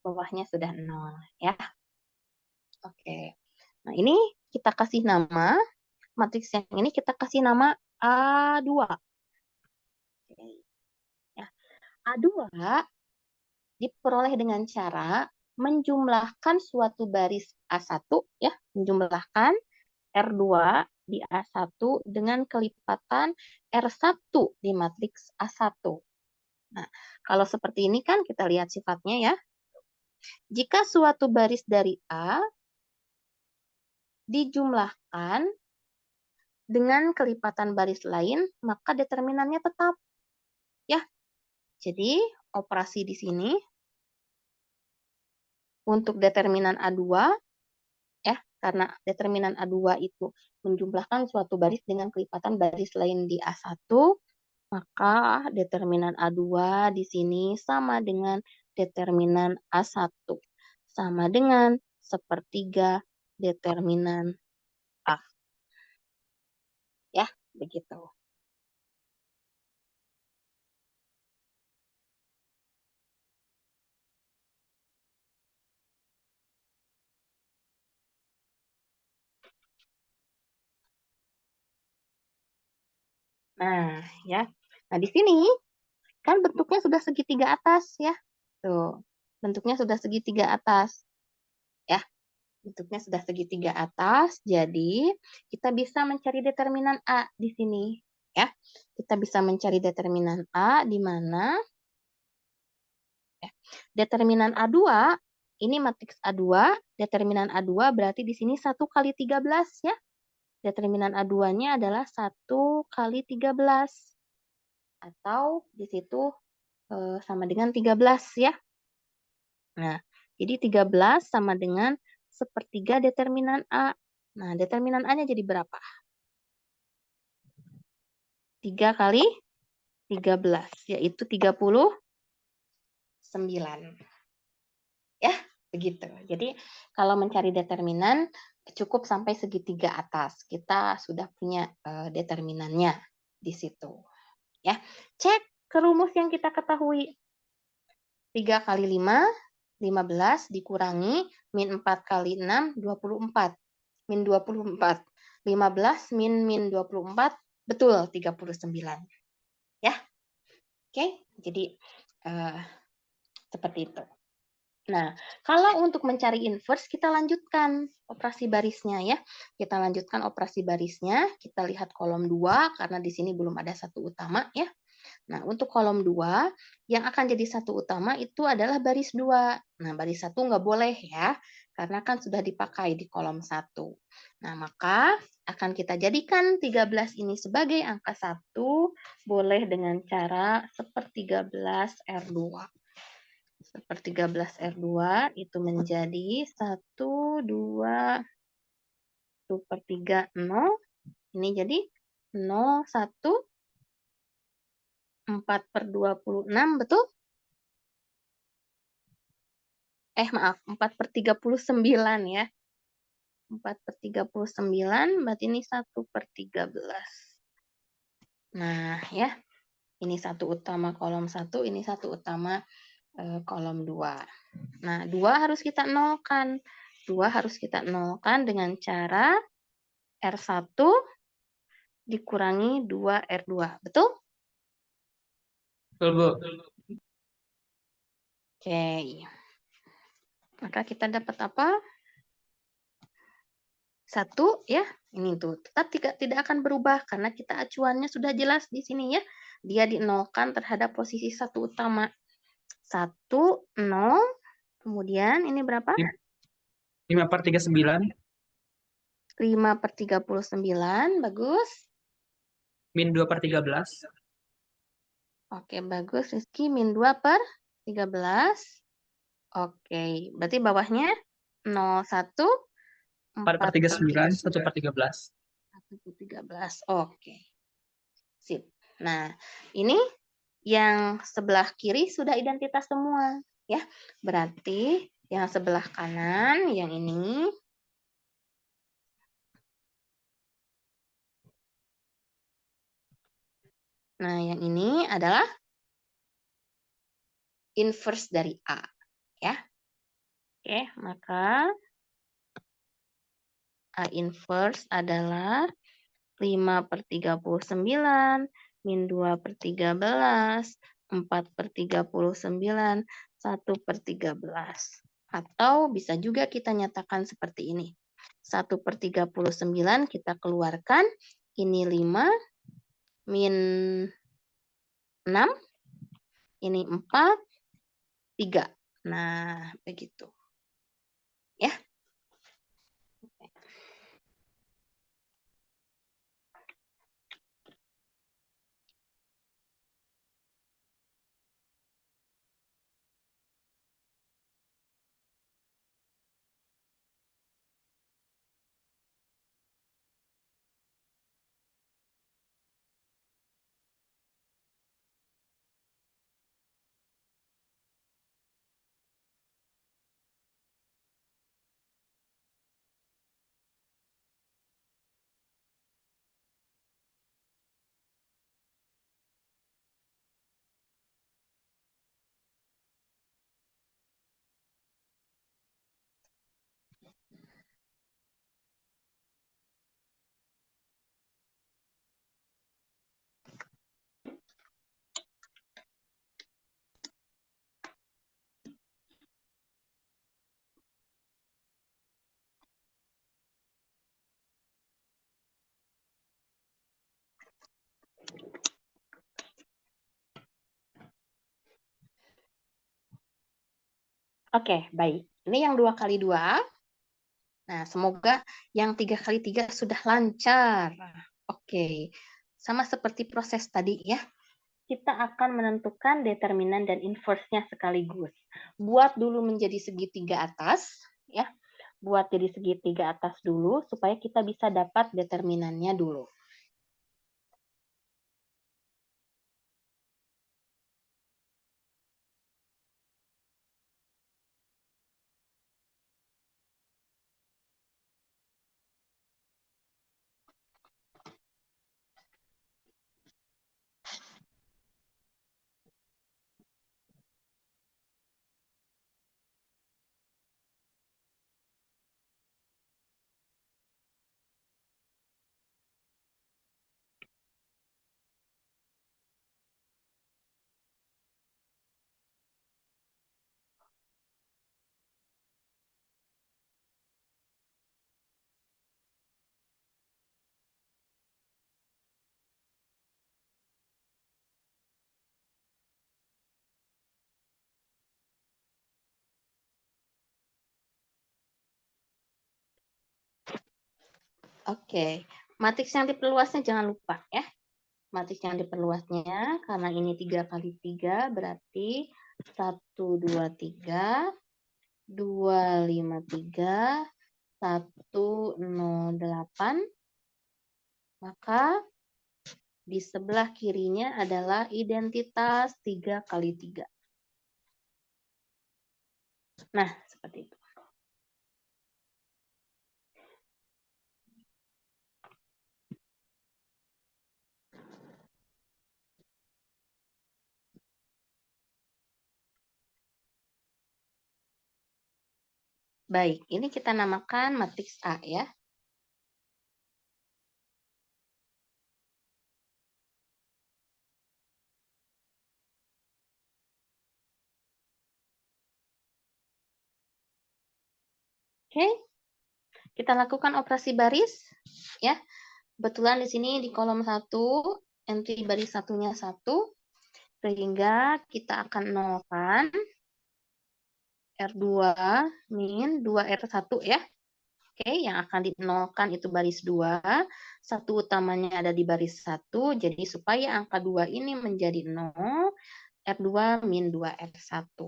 Speaker 1: bawahnya sudah 0 ya. Oke. Nah, ini kita kasih nama, matriks yang ini kita kasih nama A2. Oke. Ya. A2 diperoleh dengan cara menjumlahkan suatu baris A1, ya, menjumlahkan R2 di A1 dengan kelipatan R1 di matriks A1. Nah, kalau seperti ini kan kita lihat sifatnya ya. Jika suatu baris dari A dijumlahkan dengan kelipatan baris lain, maka determinannya tetap. Ya, jadi operasi di sini untuk determinan A2, ya, karena determinan A2 itu menjumlahkan suatu baris dengan kelipatan baris lain di A1, maka determinan A2 di sini sama dengan determinan A1. Sama dengan sepertiga determinan A. Ya, begitu. Nah, ya. Nah, di sini kan bentuknya sudah segitiga atas ya. Tuh, bentuknya sudah segitiga atas. Ya, bentuknya sudah segitiga atas. Jadi, kita bisa mencari determinan A di sini, ya. Kita bisa mencari determinan A di mana ya, determinan A2 ini matriks A2, determinan A2 berarti di sini 1 kali 13 ya. Determinan A2-nya adalah 1 kali 13. Atau di situ sama dengan 13 ya. Nah, jadi 13 sama dengan sepertiga determinan A. Nah, determinan A-nya jadi berapa? 3 kali 13, yaitu 39. Ya, begitu. Jadi, kalau mencari determinan, cukup sampai segitiga atas. Kita sudah punya determinannya di situ. Ya, cek ke rumus yang kita ketahui. 3 kali 5, 15 dikurangi min 4 kali 6, 24. Min 24. 15 min 24, betul 39. Ya. Oke, jadi seperti itu. Nah, kalau untuk mencari inverse, kita lanjutkan operasi barisnya ya. Kita lanjutkan operasi barisnya, kita lihat kolom 2, karena di sini belum ada satu utama ya. Nah, untuk kolom 2, yang akan jadi satu utama itu adalah baris 2. Nah, baris 1 nggak boleh ya, karena kan sudah dipakai di kolom 1. Nah, maka akan kita jadikan 13 ini sebagai angka 1, boleh dengan cara sepertiga-belas R2. Sepertiga-belas R2 itu menjadi 1, 2, 1/3, 0. Ini jadi 0, 1, 4/26, betul? Maaf, 4/39 ya. 4/39, berarti ini 1/13. Nah, ya. Ini satu utama kolom 1, ini satu utama kolom 2. Nah, 2 harus kita nolkan. 2 harus kita nolkan dengan cara R1 dikurangi 2R2. Betul?
Speaker 4: Betul, Bu.
Speaker 1: Oke. Maka kita dapat apa? 1 ya. Ini tuh tetap tidak akan berubah karena kita acuannya sudah jelas di sini ya. Dia dinolkan terhadap posisi satu utama. 1, 0. Kemudian ini berapa?
Speaker 4: 5/39.
Speaker 1: 5/39. Bagus.
Speaker 4: Min 2/13.
Speaker 1: Oke, bagus Rizky. Min 2/13. Oke, berarti bawahnya 0, 1,
Speaker 4: 4/39, 1/13.
Speaker 1: 1/13. Oke. Sip. Nah, ini yang sebelah kiri sudah identitas semua. Ya, berarti yang sebelah kanan, yang ini, nah yang ini adalah inverse dari A. Ya. Oke, maka A inverse adalah 5/39 min 2/13 4/39, 1/13. Atau bisa juga kita nyatakan seperti ini. 1/39 kita keluarkan, ini 5, min 6, ini 4, 3. Nah, begitu. Ya. Oke, baik. Ini yang 2x2. Nah, semoga yang 3x3 sudah lancar. Oke, sama seperti proses tadi ya. Kita akan menentukan determinan dan inverse-nya sekaligus. Buat dulu menjadi segitiga atas, ya. Buat jadi segitiga atas dulu, supaya kita bisa dapat determinannya dulu. Oke, matriks yang diperluasnya jangan lupa ya. Matriks yang diperluasnya, karena ini 3x3 berarti 1, 2, 3, 2, 5, 3, 1, 0, 8. Maka di sebelah kirinya adalah identitas 3x3. Nah, seperti itu. Baik, ini kita namakan matriks A ya. Oke. Kita lakukan operasi baris ya. Kebetulan di sini di kolom 1 entry baris satunya 1, sehingga kita akan nolkan R2 min 2R1 ya. Oke, yang akan dinolkan itu baris 2, satu utamanya ada di baris 1, jadi supaya angka 2 ini menjadi 0, R2 min 2R1.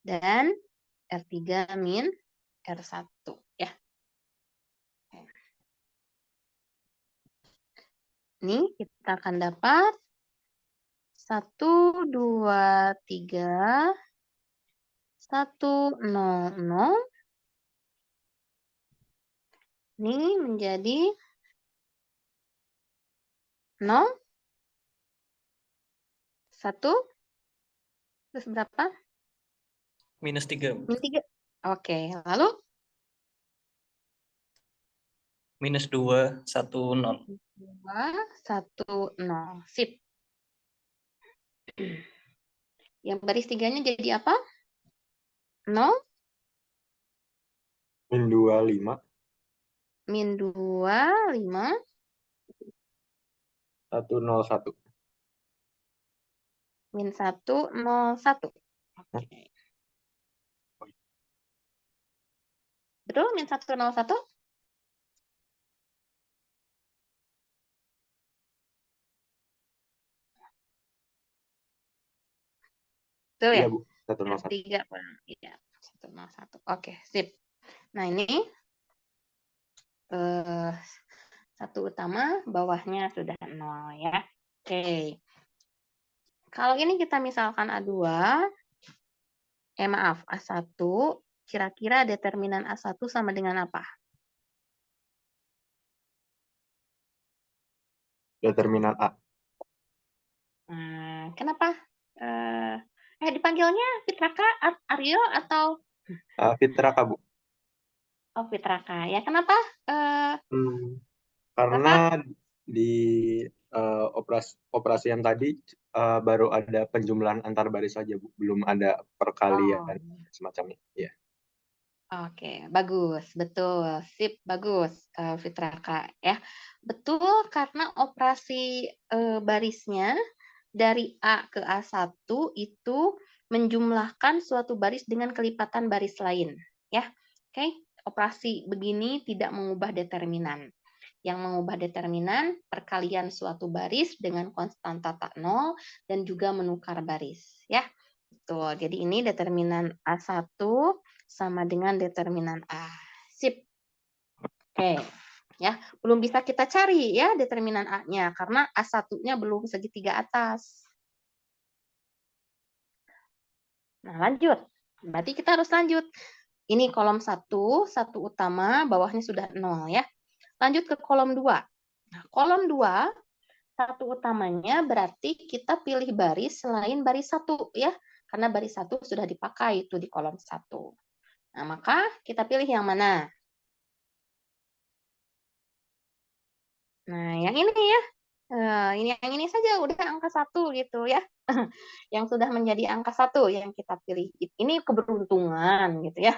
Speaker 1: Dan R3 min R1 ya. Ini kita akan dapat 1, 2, 3, 1, 0, 0. Ini menjadi 0, 1, terus berapa?
Speaker 4: Minus 3.
Speaker 1: Min 3. Oke, lalu?
Speaker 4: Minus 2, 1, 0.
Speaker 1: 2, 1, 0. Sip. Yang baris 3-nya jadi apa? 0,
Speaker 3: Min 2, 5,
Speaker 1: min 2, 5,
Speaker 3: 1, 0, 1.
Speaker 1: min 1, 0, 1. Oke. Betul, min 1, 0, 1? Betul ya?
Speaker 3: Iya, Bu. 1, 0, 1.
Speaker 1: R3 kurang. Iya, 1, 0, 1. Oke, sip. Nah, ini satu utama, bawahnya sudah 0 ya. Oke. Kalau ini kita misalkan A2, maaf, A1, kira-kira determinan A1 sama dengan apa?
Speaker 3: Determinan A.
Speaker 1: Kenapa? Dipanggilnya Fitraka, Aryo, atau
Speaker 3: Fitraka, Bu.
Speaker 1: Fitraka? Ya, kenapa?
Speaker 3: Karena di operasi yang tadi baru ada penjumlahan antar baris saja, Bu. Belum ada perkalian semacamnya. Ya.
Speaker 1: Oke, bagus, betul, sip, bagus, Fitraka ya. Betul, karena operasi barisnya dari A ke A1 itu menjumlahkan suatu baris dengan kelipatan baris lain, ya. Oke, operasi begini tidak mengubah determinan. Yang mengubah determinan perkalian suatu baris dengan konstanta tak nol dan juga menukar baris, ya. Betul. Jadi ini determinan A1 sama dengan determinan A. Sip. Oke. Ya, belum bisa kita cari ya determinan A-nya karena A1-nya belum segitiga atas. Nah, lanjut. Berarti kita harus lanjut. Ini kolom 1, satu utama, bawahnya sudah 0 ya. Lanjut ke kolom 2. Nah, kolom 2, satu utamanya berarti kita pilih baris selain baris 1 ya. Karena baris 1 sudah dipakai itu di kolom 1. Nah, maka kita pilih yang mana? Nah, yang ini ya. Yang ini saja udah angka 1 gitu ya. Yang sudah menjadi angka 1 yang kita pilih. Ini keberuntungan gitu ya.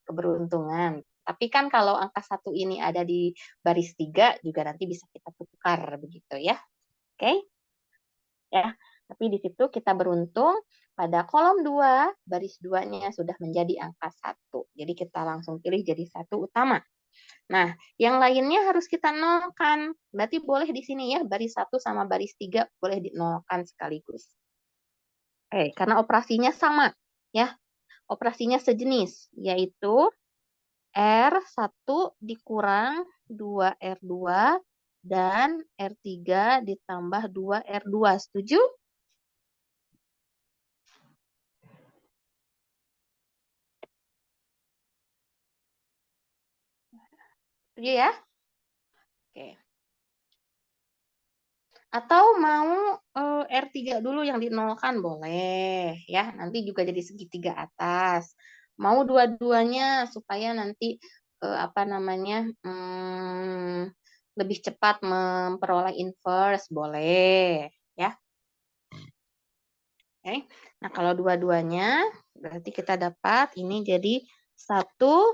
Speaker 1: Keberuntungan. Tapi kan kalau angka 1 ini ada di baris 3 juga nanti bisa kita tukar begitu ya. Oke? Ya. Tapi di situ kita beruntung pada kolom 2, baris 2-nya sudah menjadi angka 1. Jadi kita langsung pilih jadi 1 utama. Nah, yang lainnya harus kita nolkan. Berarti boleh di sini ya, baris 1 sama baris 3 boleh dinolkan sekaligus. Karena operasinya sama. Ya, operasinya sejenis, yaitu R1 dikurang 2R2 dan R3 ditambah 2R2. Setuju? Setuju ya? Oke. Atau mau R3 dulu yang dinolkan boleh ya, nanti juga jadi segitiga atas. Mau dua-duanya supaya nanti lebih cepat memperoleh inverse boleh ya. Oke. Nah, kalau dua-duanya berarti kita dapat ini jadi 1, 0,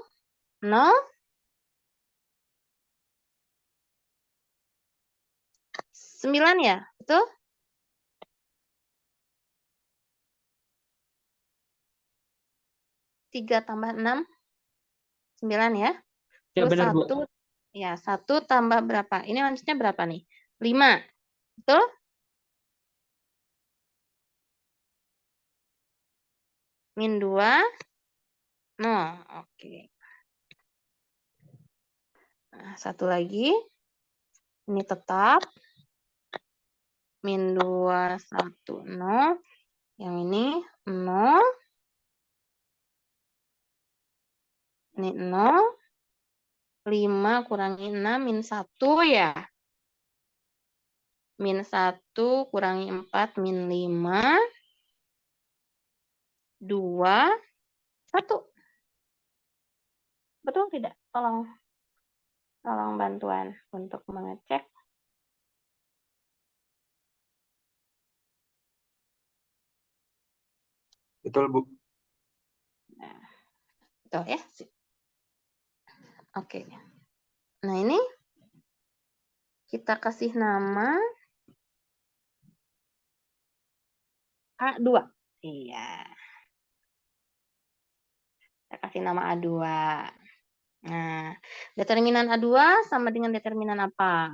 Speaker 1: 9 ya, betul? 3 tambah 6, 9 ya.
Speaker 4: Ya
Speaker 1: Terus
Speaker 4: benar, Bu.
Speaker 1: 1 tambah berapa? Ini maksudnya berapa nih? 5, betul? Min 2, 0. Oke. Nah, satu lagi. Ini tetap. Min 2, 1, 0. Yang ini 0. Ini 0. 5 kurangi 6, min 1 ya. Min 1 kurangi 4, min 5. 2, 1. Betul tidak? Tolong bantuan untuk mengecek.
Speaker 3: Betul, Bu.
Speaker 1: Nah, betul ya. Sip. Oke. Nah, ini kita kasih nama A2. Iya. Kita kasih nama A2. Nah, determinan A2 sama dengan determinan apa?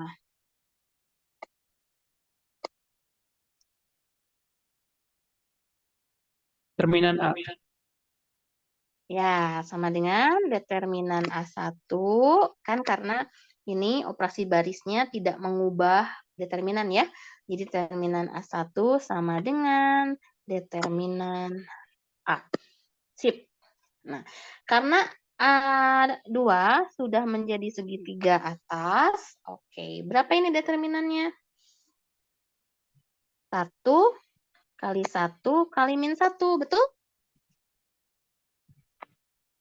Speaker 5: Determinan A.
Speaker 1: Ya, sama dengan determinan A1, kan karena ini operasi barisnya tidak mengubah determinan ya. Jadi determinan A1 sama dengan determinan A. Sip. Nah, karena A2 sudah menjadi segitiga atas, oke. Berapa ini determinannya? 1 kali 1 kali min 1, betul?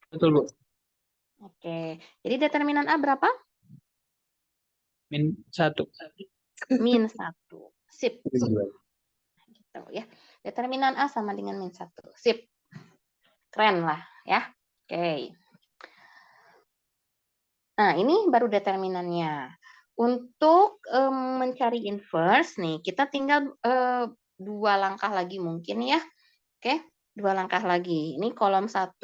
Speaker 5: Betul, Bu.
Speaker 1: Oke, jadi determinan A berapa?
Speaker 5: Min 1.
Speaker 1: Min 1. Sip. Gitu ya. Determinan A sama dengan min 1. Sip. Keren lah ya. Oke. Nah, ini baru determinannya. Untuk mencari inverse nih, kita tinggal 2 langkah lagi mungkin ya. Oke, 2 langkah lagi. Ini kolom 1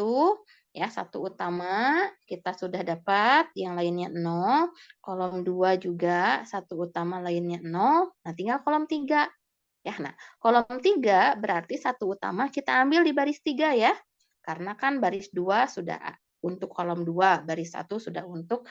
Speaker 1: ya, 1 utama kita sudah dapat, yang lainnya 0. Kolom 2 juga 1 utama lainnya 0. Nah, tinggal kolom 3. Ya, nah, kolom 3 berarti 1 utama kita ambil di baris 3 ya. Karena kan baris 2 sudah untuk kolom 2, baris 1 sudah untuk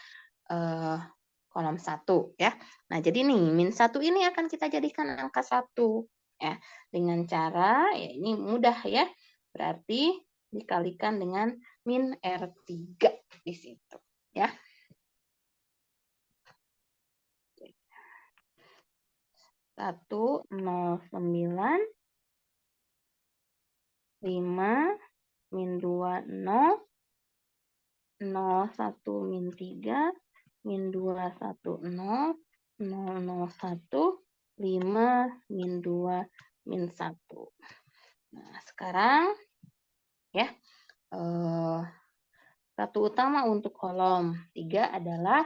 Speaker 1: kolom 1 ya. Nah, jadi nih min 1 ini akan kita jadikan angka 1 ya. Dengan cara ya ini mudah ya. Berarti dikalikan dengan min R3 di situ ya. 109 5 min 2 0 01 min 3 min 2 1 0 0 1 5 min 2 min 1. Nah, sekarang ya satu utama untuk kolom 3 adalah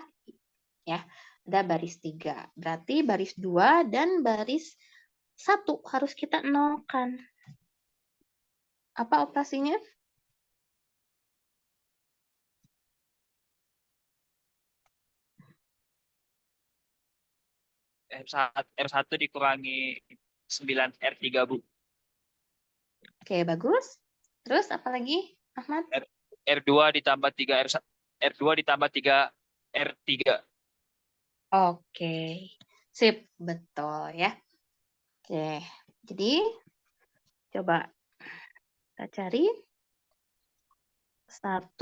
Speaker 1: ya ada baris 3. Berarti baris 2 dan baris 1 harus kita nolkan. Apa operasinya?
Speaker 5: R1 dikurangi 9 R3, Bu.
Speaker 1: Oke, bagus. Terus apa lagi, Ahmad?
Speaker 5: R2 ditambah 3 R2 ditambah 3 R3.
Speaker 1: Oke, sip, betul ya. Oke, jadi coba kita cari 1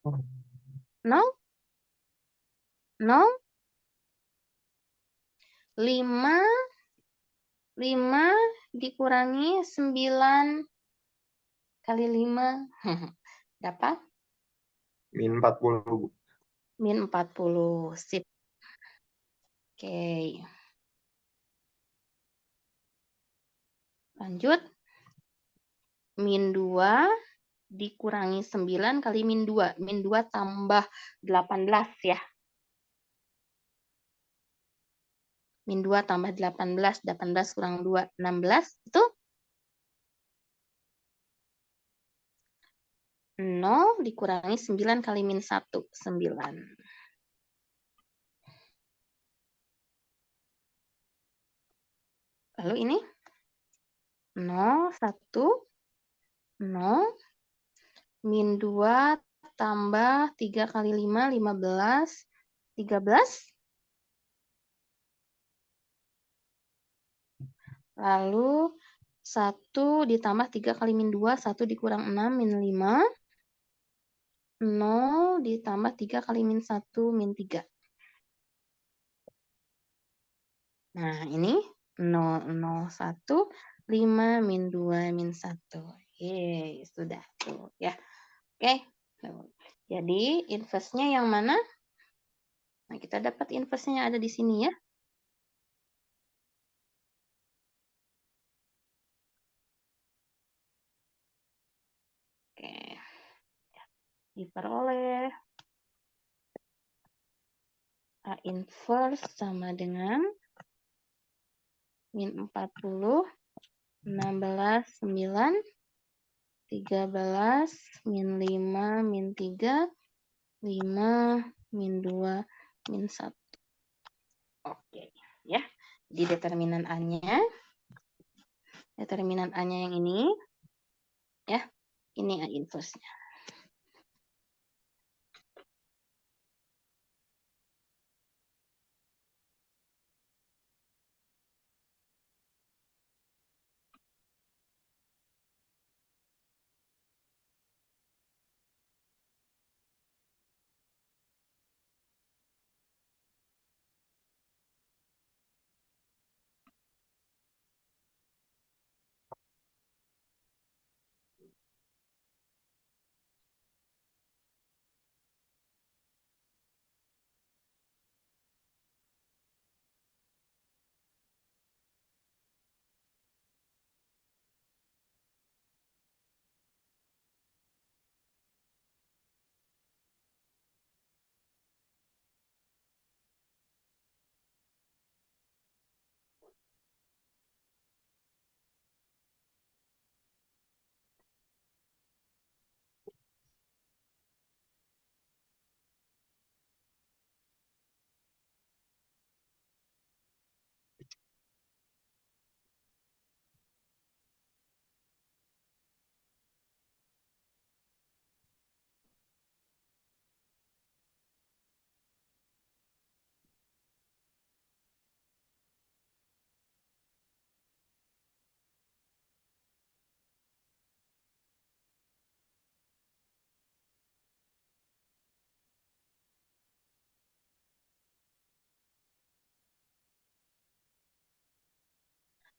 Speaker 1: 0 0 5 dikurangi 9 kali 5 berapa?
Speaker 3: Min 40, Bu.
Speaker 1: Min 40. Sip. Oke. Lanjut. Min 2 dikurangi 9 kali min 2. Min 2 tambah 18 ya. Min 2 tambah 18. 18 kurang 2. 16. Itu 0 dikurangi 9 kali min 1. 9. Lalu ini 0, 1, 0. Min 2 tambah 3 kali 5, 15. 13. Lalu 1 ditambah 3 kali min 2, 1 dikurang 6, min 5. 0 ditambah 3 kali min 1, min 3. Nah, ini 0, 0, 1, 5, min 2, min 1. Yeay, sudah tuh ya. Oke. Jadi, inverse-nya yang mana? Nah, kita dapat inverse-nya ada di sini ya. diperoleh A inverse sama dengan min 40, 16, 9, 13, min 5, min 3, 5, min 2, min 1. Oke, ya. Di determinan A-nya yang ini, ya. Ini A inverse-nya.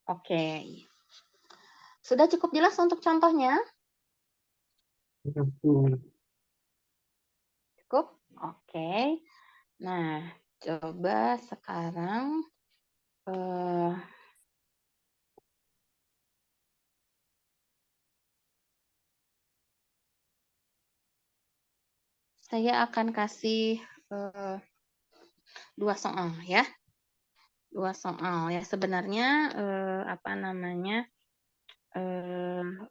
Speaker 1: Oke. Sudah cukup jelas untuk contohnya? Cukup? Oke. Nah, coba sekarang saya akan kasih 2 soal ya. 2 soal ya. Sebenarnya apa namanya?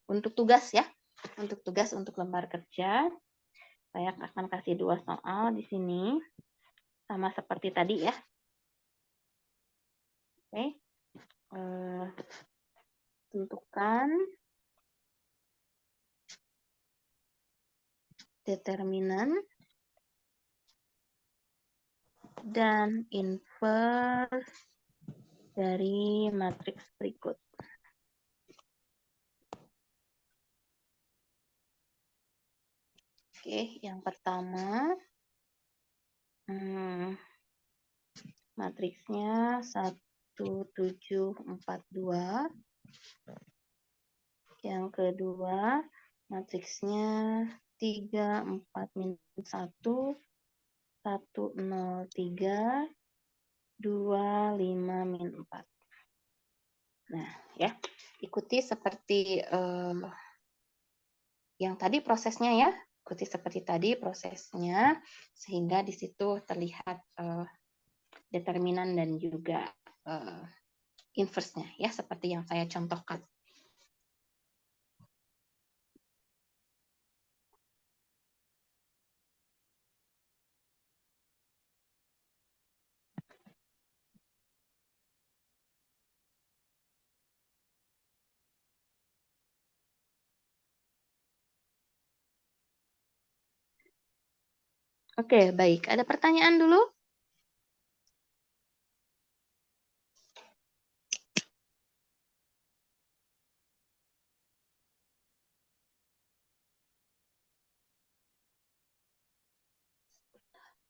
Speaker 1: Untuk tugas ya. Untuk tugas untuk lembar kerja, saya akan kasih 2 soal di sini. Sama seperti tadi ya. Oke. Tentukan determinan dan inverse dari matriks berikut. Oke, yang pertama matriksnya 1742. Yang kedua matriksnya 34 min 1, 103, 25 min 4. Nah, ya, ikuti seperti yang tadi prosesnya ya. Ikuti seperti tadi prosesnya, sehingga di situ terlihat determinan dan juga inverse-nya ya, seperti yang saya contohkan. Oke, baik. Ada pertanyaan dulu?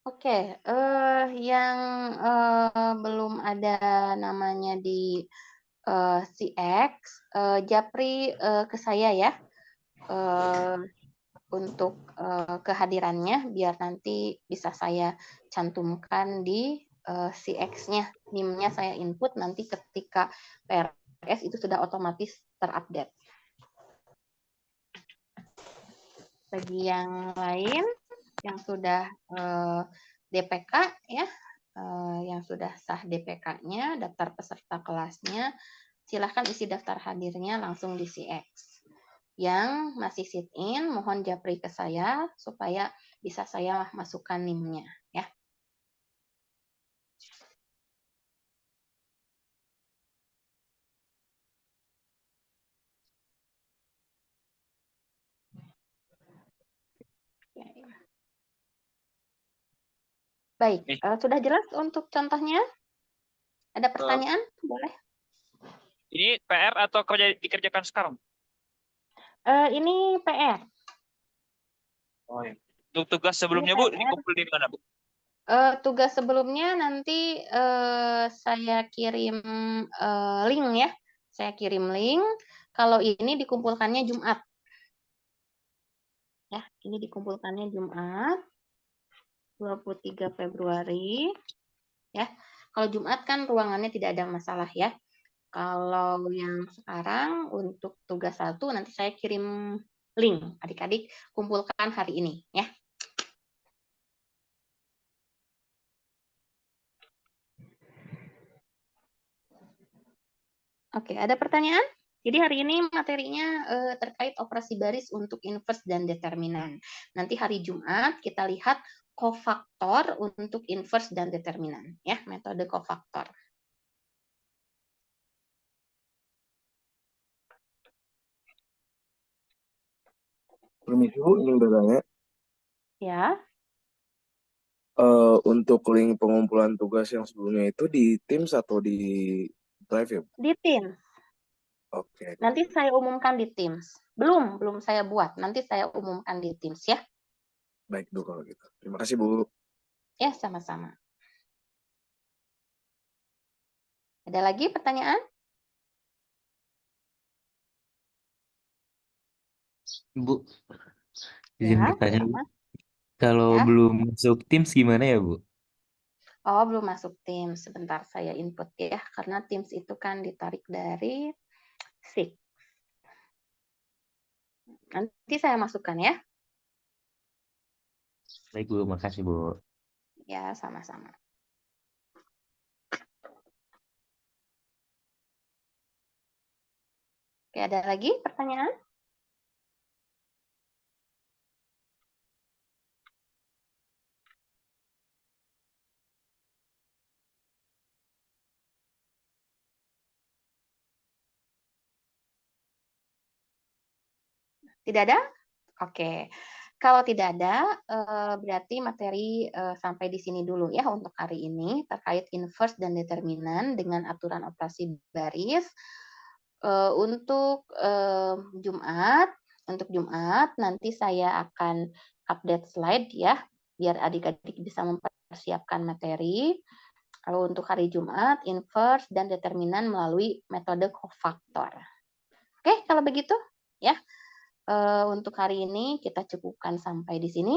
Speaker 1: Oke, yang belum ada namanya di CX, Japri ke saya ya, untuk kehadirannya, biar nanti bisa saya cantumkan di CX-nya, NIM-nya saya input, nanti ketika PRS itu sudah otomatis terupdate. Bagi yang lain yang sudah DPK ya, yang sudah sah DPK-nya, daftar peserta kelasnya, silahkan isi daftar hadirnya langsung di CX. Yang masih sit in, mohon japri ke saya supaya bisa saya masukkan NIM-nya ya. Baik, sudah jelas untuk contohnya? Ada pertanyaan? Boleh.
Speaker 5: Ini PR atau dikerjakan sekarang?
Speaker 1: Ini PR.
Speaker 5: Oh, iya. Untuk tugas sebelumnya Bu, dikumpul di mana Bu?
Speaker 1: Tugas sebelumnya nanti saya kirim link ya. Saya kirim link. Kalau ini dikumpulkannya Jumat. Ya, ini dikumpulkannya Jumat 23 Februari. Ya. Kalau Jumat kan ruangannya tidak ada masalah ya. Kalau yang sekarang untuk tugas 1 nanti saya kirim link. Adik-adik kumpulkan hari ini ya. Oke, ada pertanyaan? Jadi hari ini materinya terkait operasi baris untuk inverse dan determinan. Nanti hari Jumat kita lihat kofaktor untuk inverse dan determinan, ya, metode kofaktor.
Speaker 6: Permisi Bu, ingin bertanya.
Speaker 1: Ya.
Speaker 6: Untuk link pengumpulan tugas yang sebelumnya itu di Teams atau di Drive ya Bu?
Speaker 1: Di Teams.
Speaker 6: Oke.
Speaker 1: Nanti saya umumkan di Teams. Belum saya buat. Nanti saya umumkan di Teams ya.
Speaker 6: Baik Bu kalau gitu. Terima kasih Bu.
Speaker 1: Ya, sama-sama. Ada lagi pertanyaan?
Speaker 7: Bu, izin
Speaker 1: Ya,
Speaker 7: bertanya Bu.
Speaker 1: sama.
Speaker 7: Kalau
Speaker 1: Ya.
Speaker 7: belum masuk Teams gimana ya Bu?
Speaker 1: Oh, belum masuk Teams. Sebentar saya input ya. Karena Teams itu kan ditarik dari SIG. Nanti saya masukkan ya.
Speaker 7: Baik Bu, makasih Bu.
Speaker 1: Ya, sama-sama. Oke, ada lagi pertanyaan? Tidak ada? Oke. Kalau tidak ada, berarti materi sampai di sini dulu ya untuk hari ini terkait inverse dan determinan dengan aturan operasi baris. Untuk Jumat nanti saya akan update slide ya, biar adik-adik bisa mempersiapkan materi. Kalau untuk hari Jumat, inverse dan determinan melalui metode kofaktor. Oke, kalau begitu ya. Untuk hari ini kita cukupkan sampai di sini.